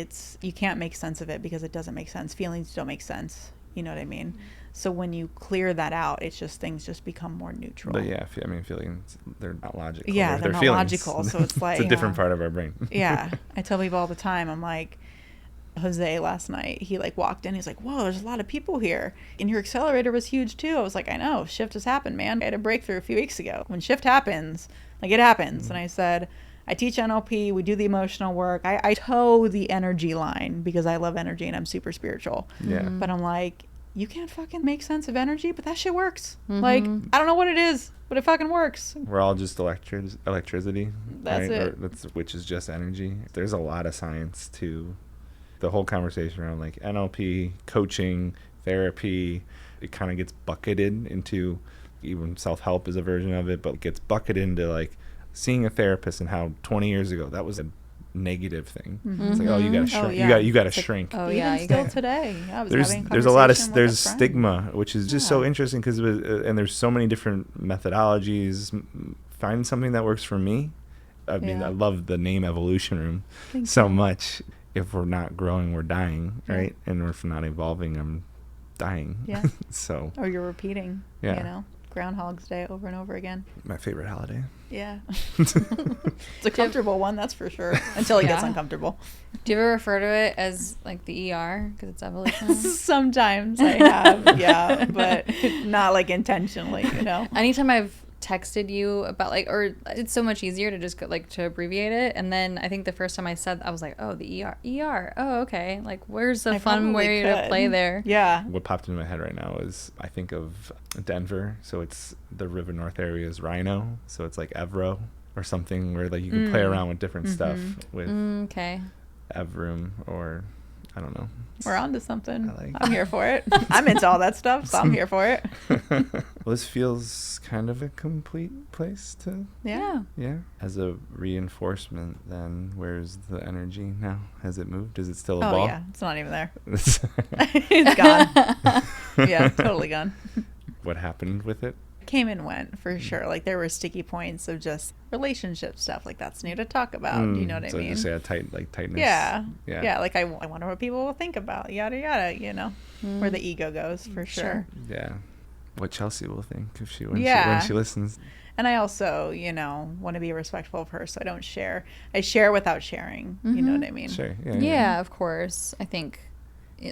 You can't make sense of it because it doesn't make sense. Feelings don't make sense. You know what I mean? So when you clear that out, it's just things just become more neutral. But yeah, feelings, they're not logical. Yeah, they're not feelings. logical. So it's like it's a different part of our brain. Yeah. I tell people all the time, I'm like, Jose last night, he like walked in, he's like, whoa, there's a lot of people here. And your accelerator was huge too. I was like, I know, shift has happened, man. I had a breakthrough a few weeks ago. When shift happens, like it happens. And I said, I teach NLP, we do the emotional work. I toe the energy line because I love energy and I'm super spiritual. Yeah. But I'm like, you can't fucking make sense of energy, but that shit works. Like, I don't know what it is, but it fucking works. We're all just electricity. That's right? it. Which is just energy. There's a lot of science to the whole conversation around like NLP, coaching, therapy. It kind of gets bucketed into, even self-help is a version of it, but it gets bucketed into like seeing a therapist and how 20 years ago that was a negative thing. It's like, oh, you gotta shrink. You gotta shrink. Oh Even yeah, still today, I was having There's a lot of conversation with there's a friend. stigma, which is just so interesting because and there's so many different methodologies. Find something that works for me. I mean, Yeah. I love the name Evolution Room Thank so you. much. If we're not growing, we're dying, Yeah. right? And if we're not evolving, I'm dying. Yeah. So Or you're repeating, Yeah. you know, Groundhog's Day over and over again. my favorite holiday. Yeah. It's a comfortable one, that's for sure. Until it gets Yeah. uncomfortable. Do you ever refer to it as like the ER because it's evolution? Sometimes I have, yeah, but not like intentionally, you know. Anytime I've texted you about like, or it's so much easier to just go, like to abbreviate it, and then I think the first time I said, I was like, oh, the ER. Oh, okay. Like, where's the I fun probably way to could. play there? Yeah. What popped into my head right now is I think of Denver, so it's the River North area is Rhino, so it's like Evro or something where like you can play around with different stuff with Okay. Evroom or I don't know. We're on to something. I like I'm here for it. I'm into all that stuff, so I'm here for it. Well, this feels kind of a complete place to, Yeah. yeah. As a reinforcement, then where's the energy now? Has it moved? Is it still a Oh, ball? yeah. It's not even there. It's gone. Yeah, totally gone. What happened with it? Came and went for sure. Like there were sticky points of just relationship stuff. Like that's new to talk about. You know what so I mean? just say a tightness. Yeah. Yeah. Yeah. Like I wonder what people will think about yada yada. You know, where the ego goes for sure. Yeah. What Chelsea will think if she when Yeah. she listens. And I also, you know, want to be respectful of her, so I don't share. I share without sharing. You know what I mean? Sure. Yeah. Yeah, of course. I think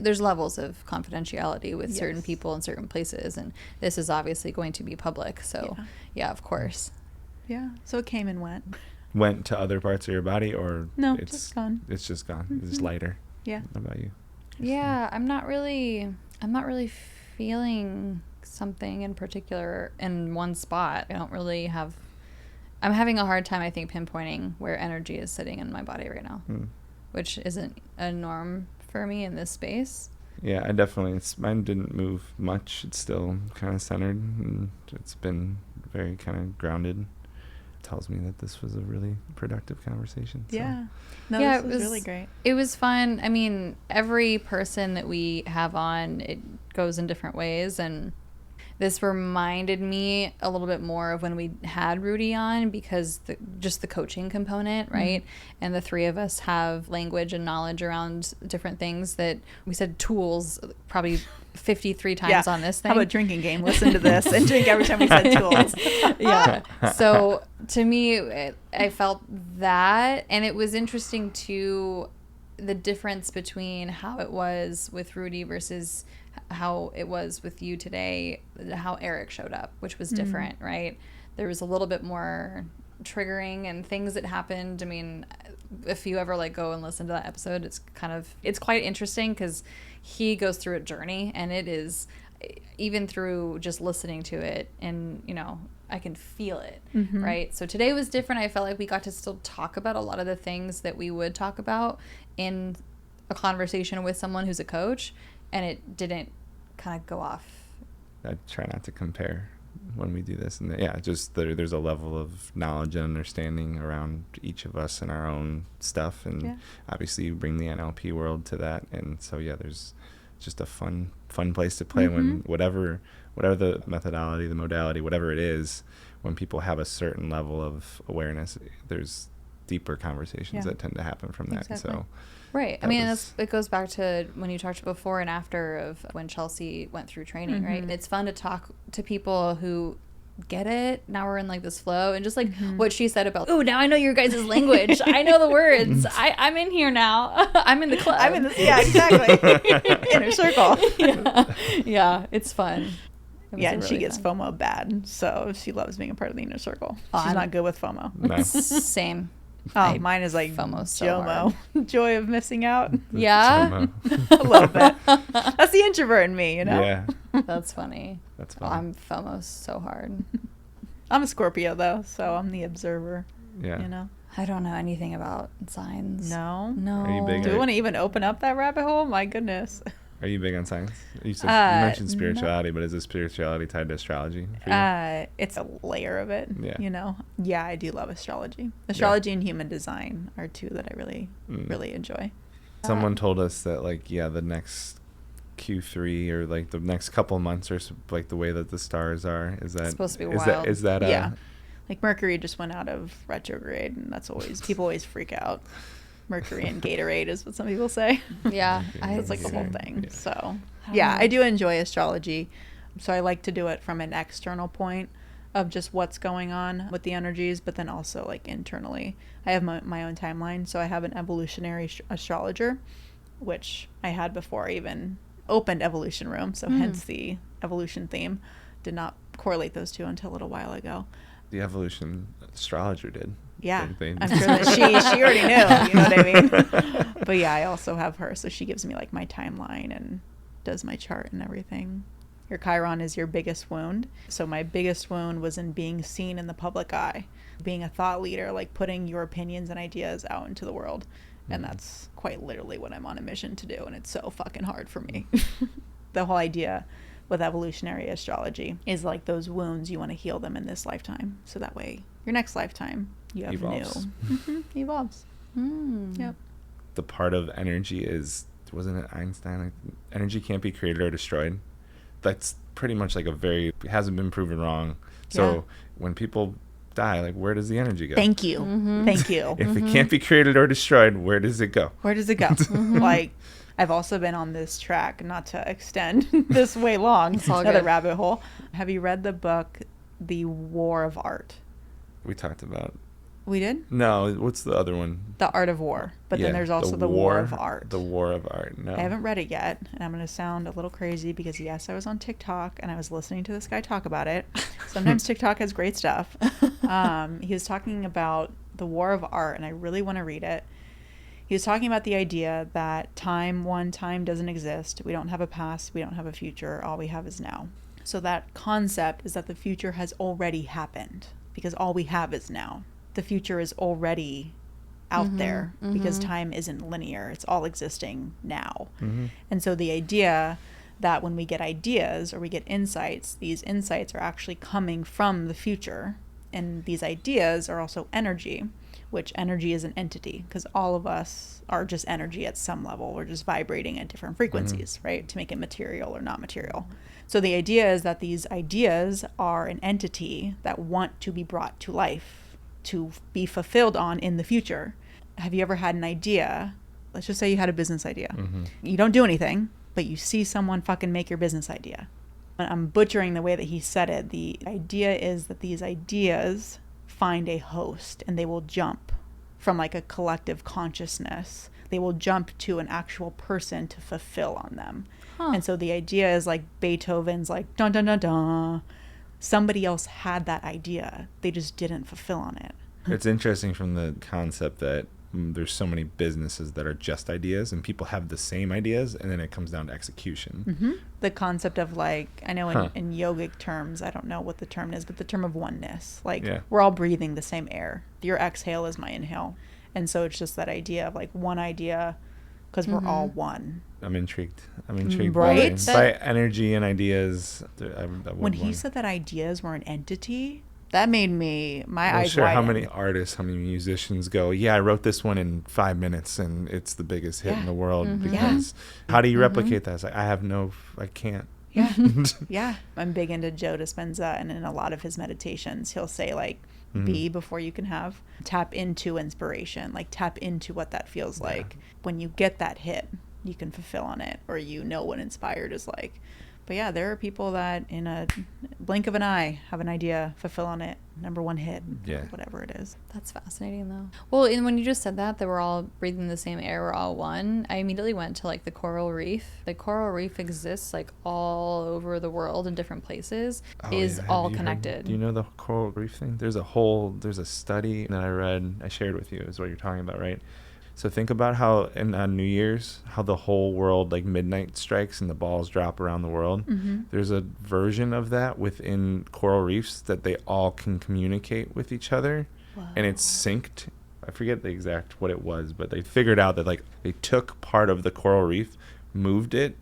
there's levels of confidentiality with certain Yes. people in certain places, and this is obviously going to be public. So, yeah, of course. Yeah. So it came and went. Went to other parts of your body, or No, it's just gone. It's just gone. It's lighter. Yeah. How about you? Yeah, I'm not really feeling something in particular in one spot. I don't really have. I'm having a hard time, I think, pinpointing where energy is sitting in my body right now, which isn't a norm for me in this space. Yeah, I definitely. Mine didn't move much. It's still kind of centered, and it's been very kind of grounded. Tells me that this was a really productive conversation. So. Yeah. No, Yeah, this was really great. It was fun. I mean, every person that we have on, it goes in different ways, and this reminded me a little bit more of when we had Rudy on, because just the coaching component, right? And the three of us have language and knowledge around different things that we said tools probably 53 times on this thing. How about drinking game? Listen to this and drink every time we said tools. Yeah. So to me, I felt that, and it was interesting too, the difference between how it was with Rudy versus how it was with you today, how Eric showed up, which was different, right? There was a little bit more triggering and things that happened. I mean, if you ever like go and listen to that episode, it's quite interesting because he goes through a journey, and it is, even through just listening to it, and you know, I can feel it, right? So today was different. I felt like we got to still talk about a lot of the things that we would talk about in a conversation with someone who's a coach, and it didn't kind of go off. I try not to compare when we do this, and yeah, just there's a level of knowledge and understanding around each of us and our own stuff, and obviously you bring the NLP world to that, and so yeah, there's just a fun place to play when whatever the methodology, the modality, whatever it is, when people have a certain level of awareness, there's deeper conversations that tend to happen from that. Exactly. So Right. I mean, it goes back to when you talked before and after of when Chelsea went through training, right? And it's fun to talk to people who get it. Now we're in like this flow, and just like what she said about, oh, now I know your guys' language. I know the words. I'm in here now. I'm in the club. I'm in this. Yeah, exactly. Inner circle. Yeah, it's fun. Yeah, and she gets FOMO bad, so she loves being a part of the inner circle. She's I'm- not good with FOMO. no. Same. Oh, mine is like FOMO so JOMO, joy of missing out. Yeah. A little bit. That's the introvert in me, you know. Yeah, That's funny. that's Oh, fun. I'm FOMO so hard. I'm a Scorpio though, so I'm the observer. Yeah. You know. I don't know anything about signs. No. No. Are you big Do we Right. want to even open up that rabbit hole? My goodness. Are you big on science? You mentioned spirituality, but is this spirituality tied to astrology for you? It's a layer of it, Yeah. you know? Yeah, I do love astrology. Astrology and human design are two that I really, really enjoy. Someone told us that, like, the next Q3 or, like, the next couple months are, like, the way that the stars are. Is that supposed to be wild? Is that yeah. Like, Mercury just went out of retrograde, and people always freak out. Mercury and Gatorade is what some people say. Yeah. It's like the whole thing. Yeah. So, yeah, I do enjoy astrology. So I like to do it from an external point of just what's going on with the energies, but then also, like, internally. I have my own timeline. So I have an evolutionary astrologer, which I had before I even opened Evolution Room. So hence the evolution theme. Did not correlate those two until a little while ago. The evolution astrologer did. Yeah, I'm sure that she already knew, you know what I mean? But yeah, I also have her, so she gives me, like, my timeline and does my chart and everything. Your Chiron is your biggest wound. So my biggest wound was in being seen in the public eye, being a thought leader, like putting your opinions and ideas out into the world. And that's quite literally what I'm on a mission to do, and it's so fucking hard for me. The whole idea with evolutionary astrology is, like, those wounds, you want to heal them in this lifetime, so that way your next lifetime you have evolves. Evolves. Yep. The part of energy is, wasn't it Einstein? Like, energy can't be created or destroyed. That's pretty much like hasn't been proven wrong. So when people die, like, where does the energy go? Thank you. Thank you. If it can't be created or destroyed, where does it go? Like, I've also been on this track, not to extend this way long, another rabbit hole. Have you read the book, The War of Art? We talked about. We did? No, what's the other one? The Art of War. But then there's also the War of Art. The War of Art. No. I haven't read it yet, and I'm going to sound a little crazy because, yes, I was on TikTok and I was listening to this guy talk about it. Sometimes TikTok has great stuff. He was talking about the War of Art, and I really want to read it. He was talking about the idea that time doesn't exist. We don't have a past. We don't have a future. All we have is now. So that concept is that the future has already happened because all we have is now. The future is already out there because time isn't linear. It's all existing now. And so the idea that when we get ideas or we get insights, these insights are actually coming from the future. And these ideas are also energy, which energy is an entity because all of us are just energy at some level. We're just vibrating at different frequencies, right? To make it material or not material. So the idea is that these ideas are an entity that want to be brought to life, to be fulfilled on in the future. Have you ever had an idea? Let's just say you had a business idea. You don't do anything, but you see someone fucking make your business idea. I'm butchering the way that he said it. The idea is that these ideas find a host and they will jump from, like, a collective consciousness. They will jump to an actual person to fulfill on them. And so the idea is like Beethoven's, like, dun dun dun dun. Somebody else had that idea. They just didn't fulfill on it. It's interesting from the concept that there's so many businesses that are just ideas and people have the same ideas and then it comes down to execution. The concept of, like, I know in yogic terms, I don't know what the term is, but the term of oneness. Like, we're all breathing the same air. Your exhale is my inhale. And so it's just that idea of, like, one idea because we're all one. I'm intrigued. Right? By energy and ideas. When he said that ideas were an entity, that made my eyes sure. widen. How many artists, how many musicians go, I wrote this one in 5 minutes and it's the biggest hit in the world. Because how do you replicate that? It's like, I can't. Yeah. I'm big into Joe Dispenza, and in a lot of his meditations, he'll say, like, be before you can have. Tap into inspiration, like, tap into what that feels like. When you get that hit, you can fulfill on it, or you know what inspired is like. But yeah, there are people that in a blink of an eye have an idea, fulfill on it, number one hit, whatever it is. That's fascinating, though. Well, and when you just said that we're all breathing the same air, we're all one, I immediately went to, like, the coral reef. The coral reef exists, like, all over the world in different places, all connected. Do you know the coral reef thing? There's a study that I read, I shared with you, is what you're talking about, right? So think about how on New Year's, how the whole world, like, midnight strikes and the balls drop around the world. There's a version of that within coral reefs that they all can communicate with each other. Wow. And it's synced. I forget the exact what it was, but they figured out that, like, they took part of the coral reef, moved it,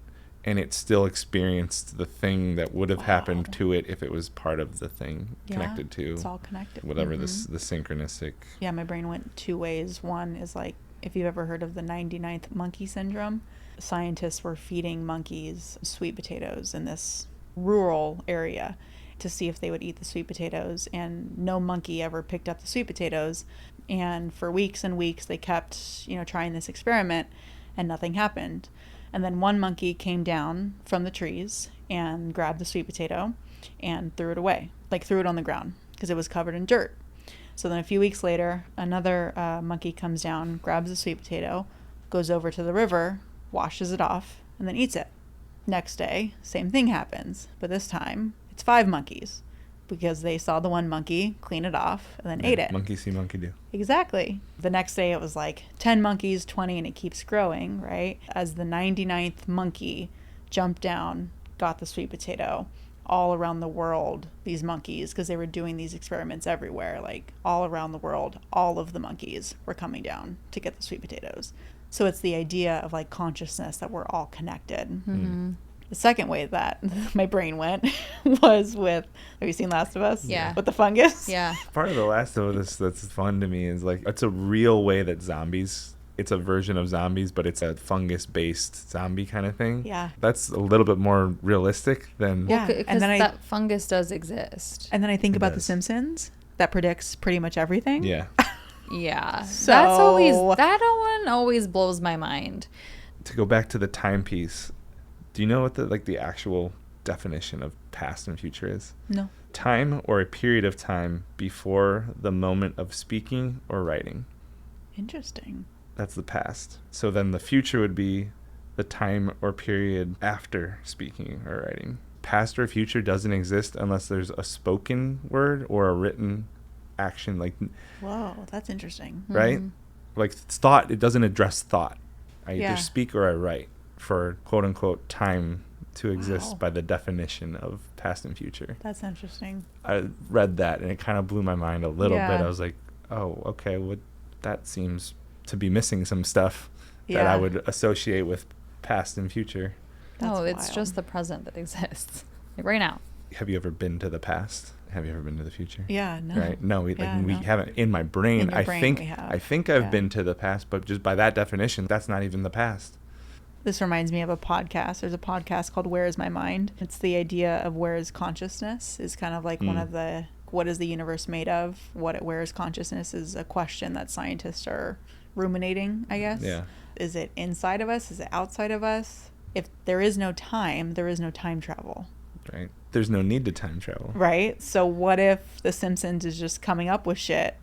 and it still experienced the thing that would have happened to it if it was part of the thing connected to it's all connected. whatever the synchronistic. Yeah, my brain went two ways. One is like, if you've ever heard of the 99th monkey syndrome, scientists were feeding monkeys sweet potatoes in this rural area to see if they would eat the sweet potatoes, and no monkey ever picked up the sweet potatoes. And for weeks and weeks they kept, trying this experiment, and nothing happened. And then one monkey came down from the trees and grabbed the sweet potato and threw it away, like threw it on the ground because it was covered in dirt. So then a few weeks later, another monkey comes down, grabs the sweet potato, goes over to the river, washes it off, and then eats it. Next day, same thing happens, but this time it's 5 monkeys because they saw the one monkey clean it off and then ate it. Monkey see, monkey do. Exactly. The next day it was like 10 monkeys, 20, and it keeps growing, right? As the 99th monkey jumped down, got the sweet potato, all around the world, these monkeys, because they were doing these experiments everywhere, like all around the world, all of the monkeys were coming down to get the sweet potatoes. So it's the idea of like consciousness, that we're all connected. Mm-hmm. The second way that my brain went was with, have you seen Last of Us? Yeah. With the fungus? Yeah. Part of The Last of Us that's fun to me is like, it's a real way that zombies, it's a version of zombies, but it's a fungus-based zombie kind of thing. Yeah. That's a little bit more realistic than... Yeah. Because And then that fungus does exist. And then I think It about The does. Simpsons, that predicts pretty much everything. Yeah. Yeah. So- That one always blows my mind. To go back to the timepiece, do you know what the actual definition of past and future is? No. Time or a period of time before the moment of speaking or writing. Interesting. That's the past. So then the future would be the time or period after speaking or writing. Past or future doesn't exist unless there's a spoken word or a written action, like, Whoa, that's interesting. right? Mhm. Like thought, it doesn't address thought. I Yeah. either speak or I write for quote unquote time to exist Wow. by the definition of past and future. That's interesting. I read that and it kind of blew my mind a little Yeah. bit. I was like, oh, okay, well, that seems to be missing some stuff that Yeah. I would associate with past and future. No, That's it's wild. just the present that exists. Like right now. Have you ever been to the past? Have you ever been to the future? Yeah, no. Right? No, we Yeah, we no. haven't. In my brain, In your I brain think we have. I think I've Yeah. been to the past, but just by that definition, that's not even the past. This reminds me of a podcast. There's a podcast called Where Is My Mind? It's the idea of where is consciousness is kind of like one of the, what is the universe made of? Where is consciousness is a question that scientists are ruminating, I guess. Yeah. Is it inside of us? Is it outside of us? If there is no time, there is no time travel. Right? There's no need to time travel. Right? So what if The Simpsons is just coming up with shit?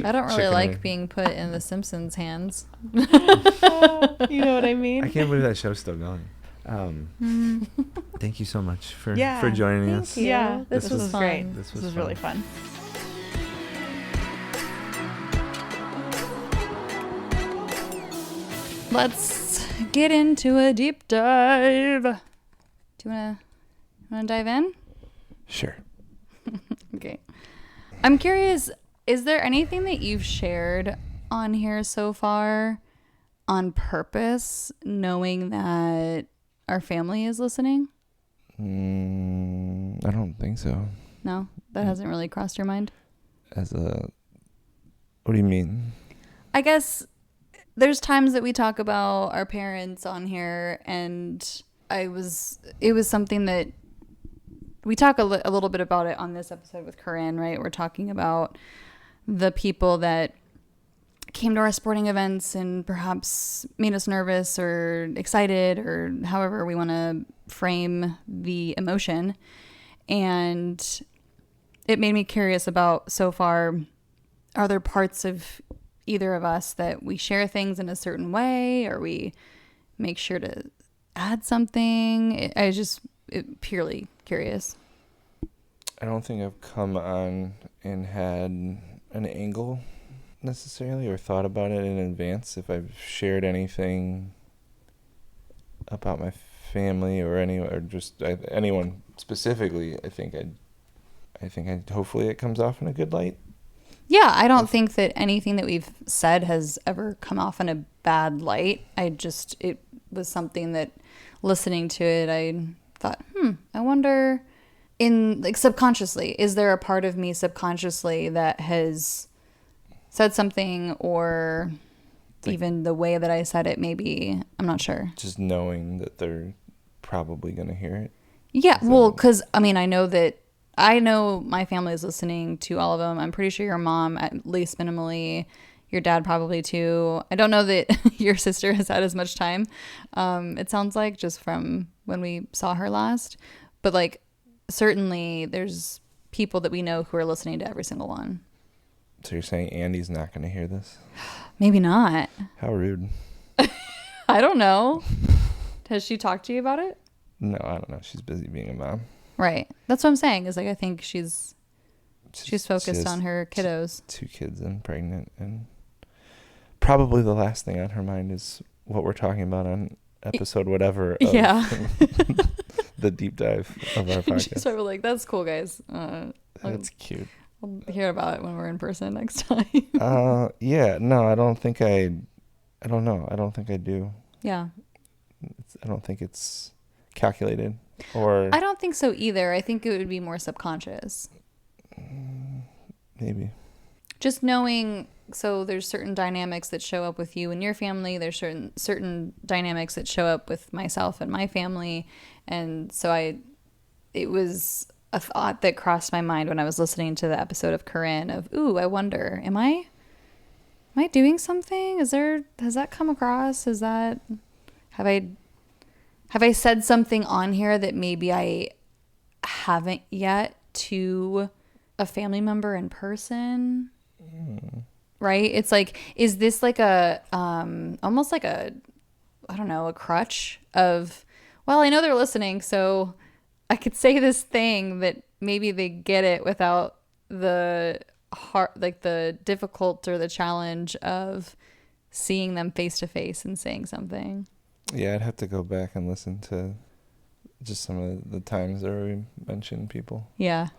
I don't really Chicken like wing. being put in The Simpsons' hands. You know what I mean? I can't believe that show's still going. Thank you so much for Yeah, joining thank us. you. Yeah, This this was was fun. great. This This was was really fun. Let's get into a deep dive. Do you wanna dive in? Sure. Okay. I'm curious, is there anything that you've shared on here so far on purpose, knowing that our family is listening? I don't think so. No, that hasn't really crossed your mind. What do you mean? I guess there's times that we talk about our parents on here, and it was something that we talk a little bit about it on this episode with Corryn, right? We're talking about the people that came to our sporting events and perhaps made us nervous or excited, or however we want to frame the emotion. And it made me curious about, so far, are there parts of either of us that we share things in a certain way, or we make sure to add something? Purely curious. I don't think I've come on and had an angle necessarily or thought about it in advance. If I've shared anything about my family or anyone specifically, I think hopefully it comes off in a good light. Yeah, I don't think that anything that we've said has ever come off in a bad light. was something that listening to it, I thought, I wonder in like subconsciously, is there a part of me subconsciously that has said something, or Like, even the way that I said it, maybe, I'm not sure. just knowing that they're probably going to hear it. Yeah, Is that well, what- because I know my family is listening to all of them. I'm pretty sure your mom, at least minimally, your dad probably too. I don't know that your sister has had as much time. It sounds like just from when we saw her last, but like certainly there's people that we know who are listening to every single one. So you're saying Andy's not going to hear this? Maybe not. How rude. I don't know. Has she talked to you about it? No, I don't know. She's busy being a mom. Right. That's what I'm saying. Is like I think she's She focused has on her kiddos. 2 kids and pregnant, and probably the last thing on her mind is what we're talking about on episode whatever of Yeah. the deep dive of our podcast. She's probably like, that's cool, guys. That's cute. We'll hear about it when we're in person next time. Yeah, no, I don't think I don't know. I don't think I do. Yeah. I don't think it's calculated, or I don't think so either. I think it would be more subconscious. maybe. Just knowing, so there's certain dynamics that show up with you and your family. There's certain dynamics that show up with myself and my family. And so it was a thought that crossed my mind when I was listening to the episode of Corryn of, ooh, I wonder, am I doing something? Has that come across? Have I said something on here that maybe I haven't yet to a family member in person? Right? It's like, is this like a, almost like a, I don't know, a crutch of, well, I know they're listening, so I could say this thing that maybe they get it without the hard, like the difficult or the challenge of seeing them face to face and saying something. Yeah, I'd have to go back and listen to just some of the times where we mentioned people. Yeah.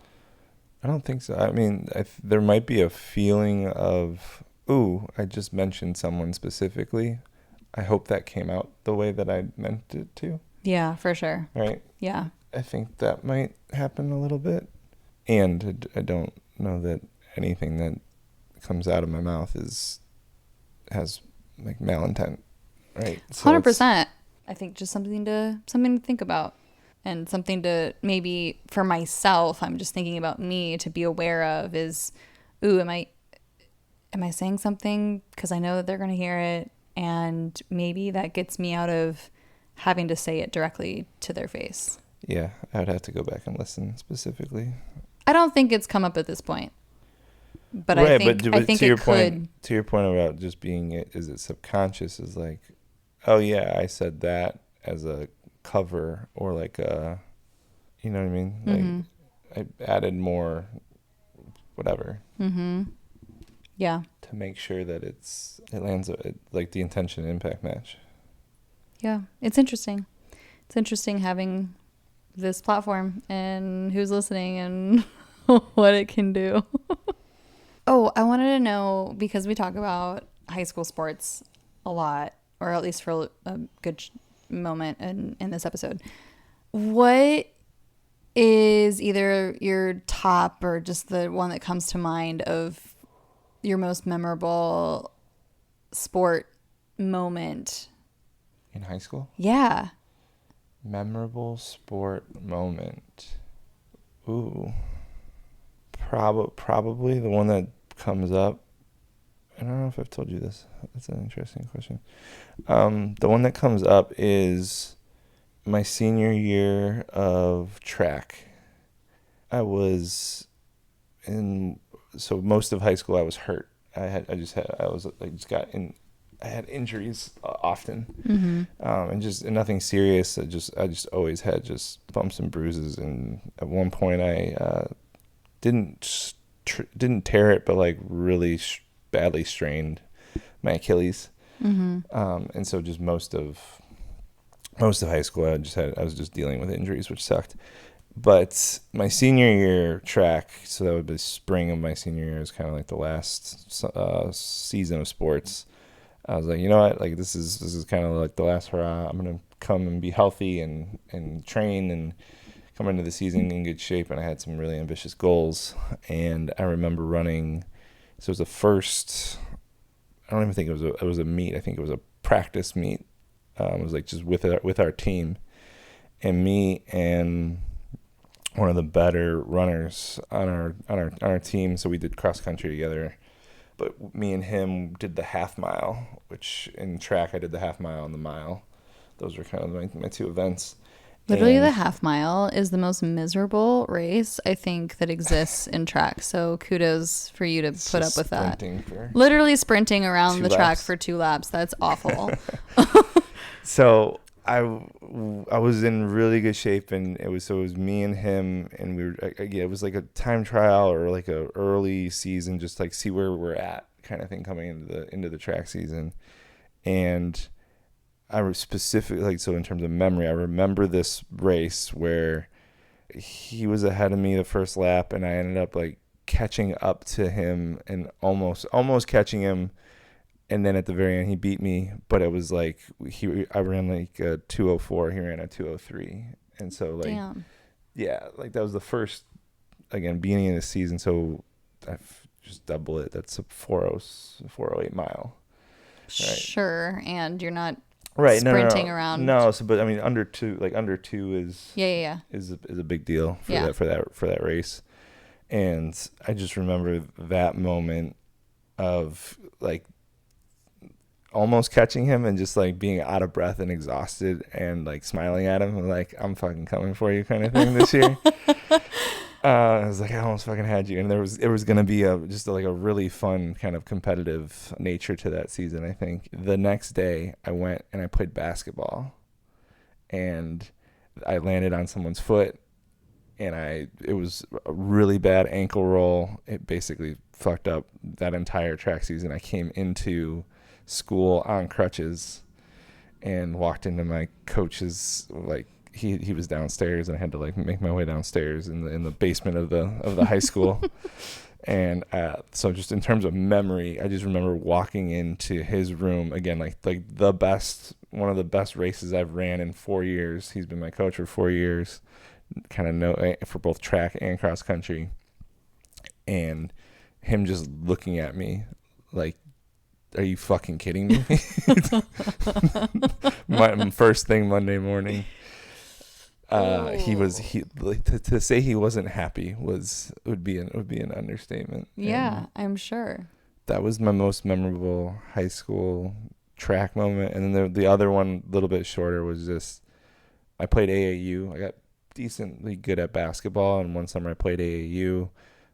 I don't think so. I mean, there might be a feeling of, ooh, I just mentioned someone specifically. I hope that came out the way that I meant it to. Yeah, for sure. Right? Yeah. I think that might happen a little bit. And I don't know that anything that comes out of my mouth has like malintent. Right? So 100%. I think just something to think about, and something to maybe for myself, I'm just thinking about me to be aware of is, ooh, am I saying something because I know that they're going to hear it, and maybe that gets me out of having to say it directly to their face. Yeah, I would have to go back and listen specifically. I don't think it's come up at this point, but right, I think to it your could. point, to your point about just being is it subconscious, is like, oh yeah, I said that as a cover, or like a, you know what I mean? Like I added more whatever. Mm-hmm. Yeah. To make sure that it lands like the intention and impact match. Yeah. It's interesting. It's interesting having this platform and who's listening and what it can do. Oh, I wanted to know, because we talk about high school sports a lot, or at least for a good moment in this episode. What is either your top or just the one that comes to mind of your most memorable sport moment? In high school? Yeah. Memorable sport moment. Ooh. Probably the one that comes up. I don't know if I've told you this. That's an interesting question. The one that comes up is my senior year of track. I was so most of high school I was hurt. I had injuries often, and nothing serious. I just always had just bumps and bruises, and at one point I didn't tear it, but like really badly strained my Achilles. And so just most of high school I was just dealing with injuries, which sucked. But my senior year track, so that would be spring of my senior year, is kind of like the last season of sports. I was like, you know what, like this is kind of like the last hurrah. I'm gonna come and be healthy and train and come into the season in good shape. And I had some really ambitious goals. And I remember running. So it was the first. I don't even think it was a meet. I think it was a practice meet. It was like just with our team, and me and one of the better runners on our team. So we did cross country together. But me and him did the half mile, which in track I did the half mile and the mile. Those were kind of my two events. Literally, And the half mile is the most miserable race I think that exists in track. So kudos for you to put up with that. Literally sprinting around the track for 2 laps. That's awful. So I was in really good shape, and it was me and him, and we were it was like a time trial or like a early season, just like see where we're at kind of thing coming into the track season. And I was specifically, like, so in terms of memory, I remember this race where he was ahead of me the first lap, and I ended up like catching up to him and almost catching him. And then at the very end, he beat me, but it was like I ran like a 2:04. He ran a 2:03, and so like, damn. Yeah, like that was the first, again, beginning of the season. So I just double it. That's a 4:08 mile. Right? Sure, and you're not sprinting around. No, so but I mean under two is is a big deal for that race. And I just remember that moment of like almost catching him and just like being out of breath and exhausted and like smiling at him and like, I'm fucking coming for you kind of thing this year. I was like, I almost fucking had you. And there was going to be just a really fun kind of competitive nature to that season. I think the next day I went and I played basketball, and I landed on someone's foot, and it was a really bad ankle roll. It basically fucked up that entire track season. I came into school on crutches and walked into my coach's, like, he was downstairs, and I had to like make my way downstairs in the basement of the high school. And so just in terms of memory, I just remember walking into his room again, like one of the best races I've ran in 4 years. He's been my coach for 4 years, kind of know for both track and cross country, and him just looking at me like, are you fucking kidding me? My first thing Monday morning. To say he wasn't happy would be an understatement. Yeah, and I'm sure. That was my most memorable high school track moment. And then the other one, a little bit shorter, was just I played AAU. I got decently good at basketball, and one summer I played AAU,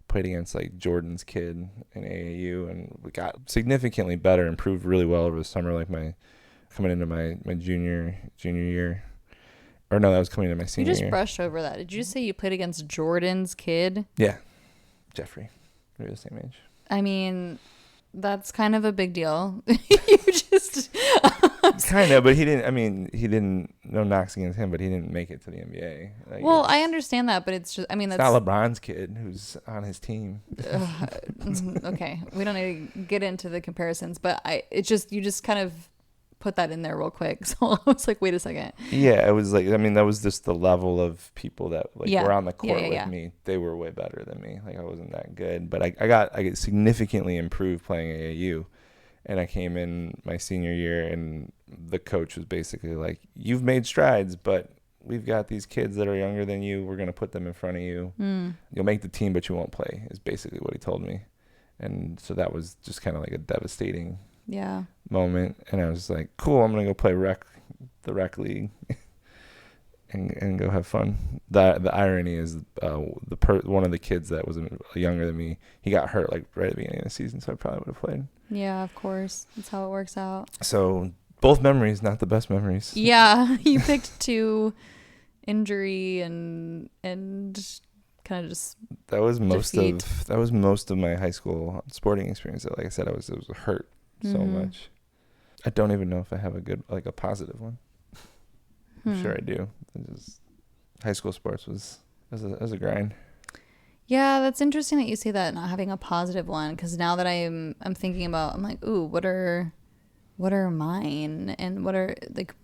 played against like Jordan's kid in AAU, and we got significantly better, improved really well over the summer, like coming into my junior year. Or no, that was coming into my senior year. You just brushed over that. Did you say you played against Jordan's kid? Yeah. Jeffrey. We're the same age. I mean, that's kind of a big deal. You just... kind of, but he didn't, no knocks against him, but he didn't make it to the NBA. Like, well, I understand that, but it's just, I mean, that's not LeBron's kid who's on his team. Okay. We don't need to get into the comparisons, but you just kind of put that in there real quick. So I was like, wait a second. Yeah, it was like, I mean, that was just the level of people that were on the court with me. They were way better than me. Like, I wasn't that good, but I got significantly improved playing AAU. And I came in my senior year, and the coach was basically like, you've made strides, but we've got these kids that are younger than you. We're going to put them in front of you. You'll make the team, but you won't play, is basically what he told me. And so that was just kind of like a devastating moment. And I was like, cool, I'm going to go play the rec league and go have fun. The irony is one of the kids that was younger than me, he got hurt like right at the beginning of the season, so I probably would have played. Yeah, of course. That's how it works out. So both memories, not the best memories. Yeah, you picked two, injury and kind of just that was most defeat. of my high school sporting experience. Like I said, it was hurt so much. I don't even know if I have a positive one. I'm sure I do. High school sports was a grind. Yeah, that's interesting that you say that, not having a positive one, because now that I'm thinking about, I'm like, ooh, what are what are mine and what are like,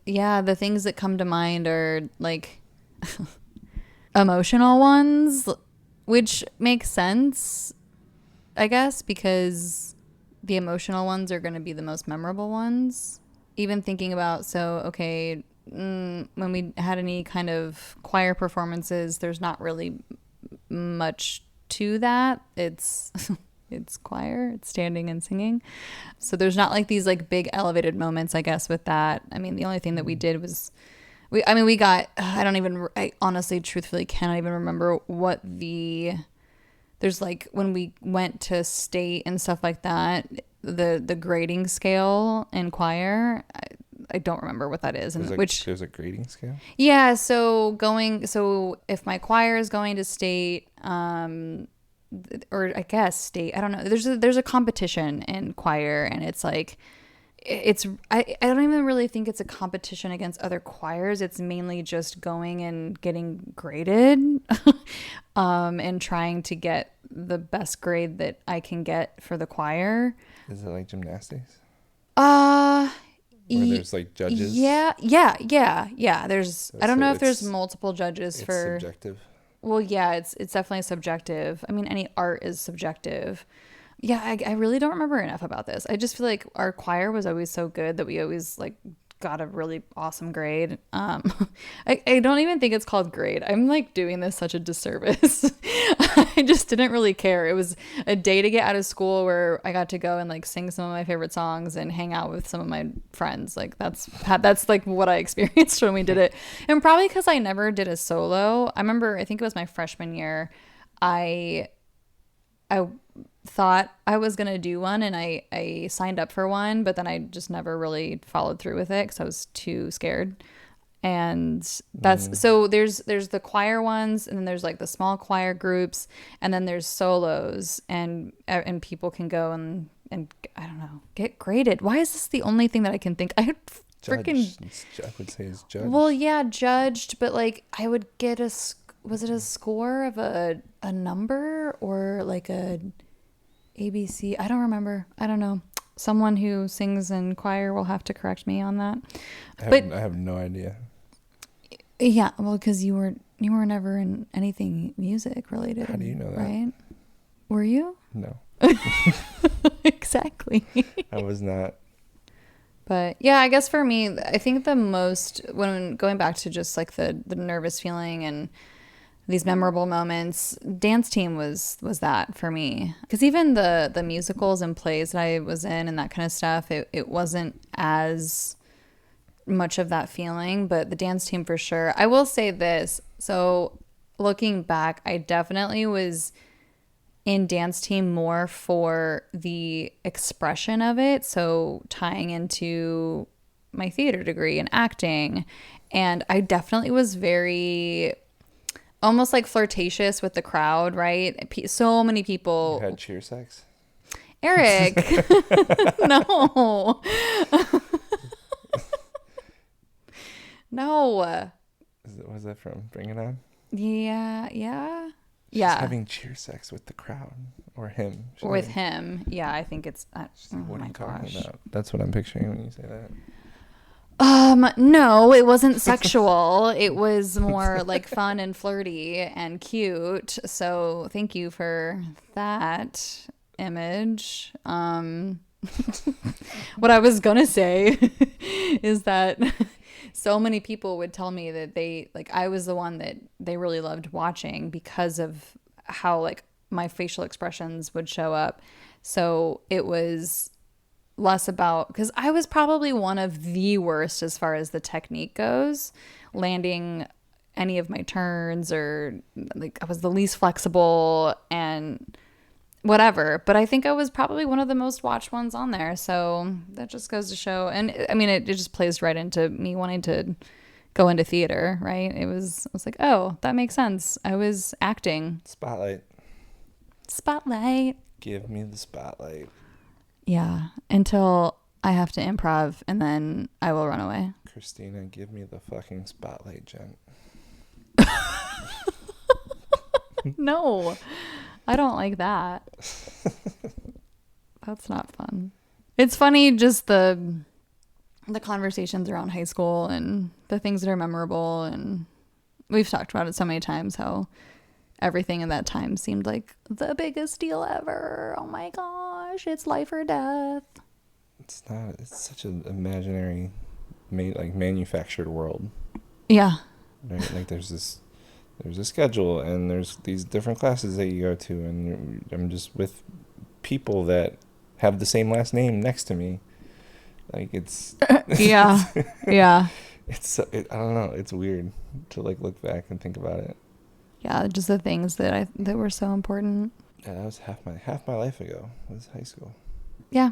the things that come to mind are like emotional ones, which makes sense, I guess, because the emotional ones are going to be the most memorable ones. Even thinking about, so, okay, when we had any kind of choir performances, there's not really much to that. It's it's choir, it's standing and singing. So there's not like these like big elevated moments, I guess, with that. I mean, the only thing that we did was we got, I honestly, truthfully cannot even remember what there's like when we went to state and stuff like that, the grading scale in choir, I don't remember what that is. And there's a grading scale? Yeah, so if my choir is going to state, or I guess state, I don't know. There's a competition in choir, and it's like, I don't even really think it's a competition against other choirs. It's mainly just going and getting graded, and trying to get the best grade that I can get for the choir. Is it like gymnastics? Where there's like judges? Yeah. There's, I don't know if there's multiple judges for. It's subjective. Well, yeah, it's definitely subjective. I mean, any art is subjective. Yeah, I really don't remember enough about this. I just feel like our choir was always so good that we always like got a really awesome grade. I don't even think it's called grade. I'm like doing this such a disservice. I just didn't really care. It was a day to get out of school where I got to go and like sing some of my favorite songs and hang out with some of my friends. Like that's like what I experienced when we did it. And probably because I never did a solo. I remember, I think it was my freshman year, I thought I was going to do one, and I signed up for one, but then I just never really followed through with it because I was too scared. And that's so there's the choir ones, and then there's like the small choir groups, and then there's solos, and people can go and I don't know, get graded. Why is this the only thing that I can think? I would freaking, I would say it's judged. Well, yeah, judged, but like I would get was it a score of a number or like a ABC? I don't remember. I don't know. Someone who sings in choir will have to correct me on that. I have no idea. Yeah, well, because you were never in anything music related. How do you know that? Right? Were you? No. Exactly. I was not. But yeah, I guess for me, I think the most, when going back to just like the nervous feeling and these memorable moments, dance team was that for me. Because even the musicals and plays that I was in and that kind of stuff, it wasn't as much of that feeling, but the dance team for sure. I will say this. So looking back, I definitely was in dance team more for the expression of it. So tying into my theater degree and acting. And I definitely was very almost like flirtatious with the crowd, right? So many people. You had cheer sex? Eric. No. No. Was that from Bring It On? Yeah. She's Yeah. having cheer sex with the crowd. Or him. With him. Yeah, I think it's. What are you talking about? That's what I'm picturing when you say that. No, it wasn't sexual. It was more like fun and flirty and cute. So thank you for that image. What I was gonna say is that so many people would tell me that I was the one that they really loved watching because of how like my facial expressions would show up. So it was less about, because I was probably one of the worst as far as the technique goes, landing any of my turns, or like I was the least flexible and whatever. But I think I was probably one of the most watched ones on there. So that just goes to show. And I mean, it just plays right into me wanting to go into theater, right? I was like, oh, that makes sense. I was acting. Spotlight. Give me the spotlight. Yeah, until I have to improv, and then I will run away. Christina, give me the fucking spotlight, Jen. No, I don't like that. That's not fun. It's funny, just the conversations around high school and the things that are memorable, and we've talked about it so many times how everything in that time seemed like the biggest deal ever. Oh my gosh, it's life or death. It's not. It's such an imaginary, manufactured world. Yeah. Right? Like there's a schedule, and there's these different classes that you go to, and I'm just with people that have the same last name next to me. Like it's Yeah. Yeah. I don't know. It's weird to look back and think about it. Yeah, just the things that were so important. Yeah, that was half my life ago. Was high school. Yeah.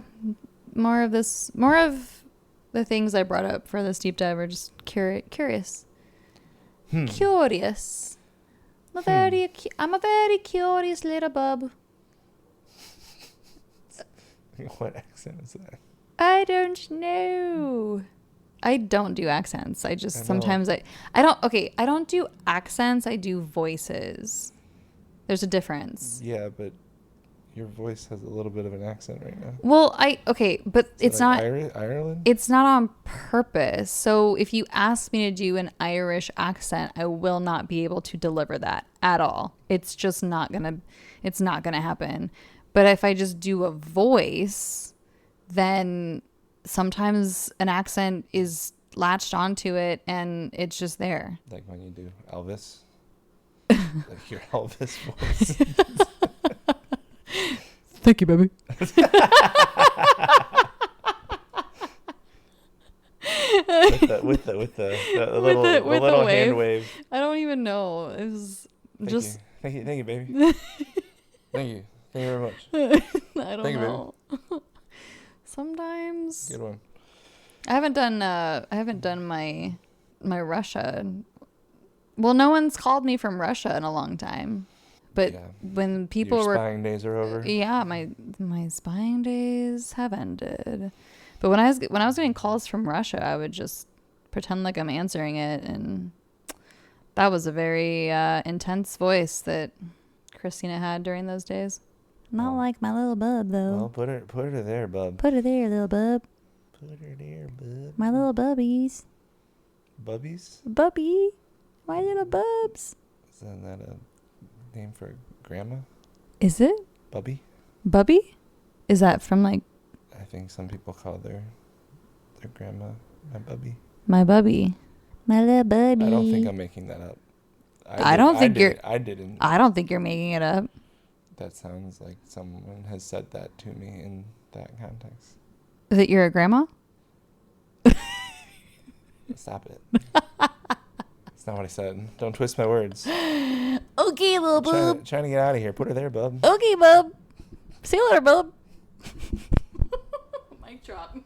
More of the things I brought up for this deep dive are just curious. Curious. I'm a very curious little bub. What accent is that? I don't know. I don't do accents. I just sometimes I don't do accents. I do voices. There's a difference. Yeah, but your voice has a little bit of an accent right now. Well, but it's not Ireland. It's not on purpose. So if you ask me to do an Irish accent, I will not be able to deliver that at all. It's just not gonna happen. But if I just do a voice, then sometimes an accent is latched onto it and it's just there. Like when you do Elvis. Like your Elvis voice. Thank you, baby. with the little hand wave. I don't even know. It was Thank you, baby. Thank you very much. I don't know. Sometimes. Good one. I haven't done my Russia. Well, no one's called me from Russia in a long time. But when people Your spying days are over. Yeah, my spying days have ended. But when I was getting calls from Russia, I would just pretend like I'm answering it, and that was a very intense voice that Christina had during those days. Not like my little bub though. Well, put her there, bub. Put her there, little bub. Put her there, bub. My little bubbies. Bubbies? Bubby. My little bubs. Isn't that a name for grandma? Is it? Bubby? Bubby? Is that from like... I think some people call their grandma my bubby. My bubby. My little bubby. I don't think I'm making that up. I don't think you're making it up. That sounds like someone has said that to me in that context. That you're a grandma? Stop it. That's not what I said. Don't twist my words. Okay, little bub. Trying to get out of here. Put her there, bub. Okay, bub. See you later, bub. Mic drop.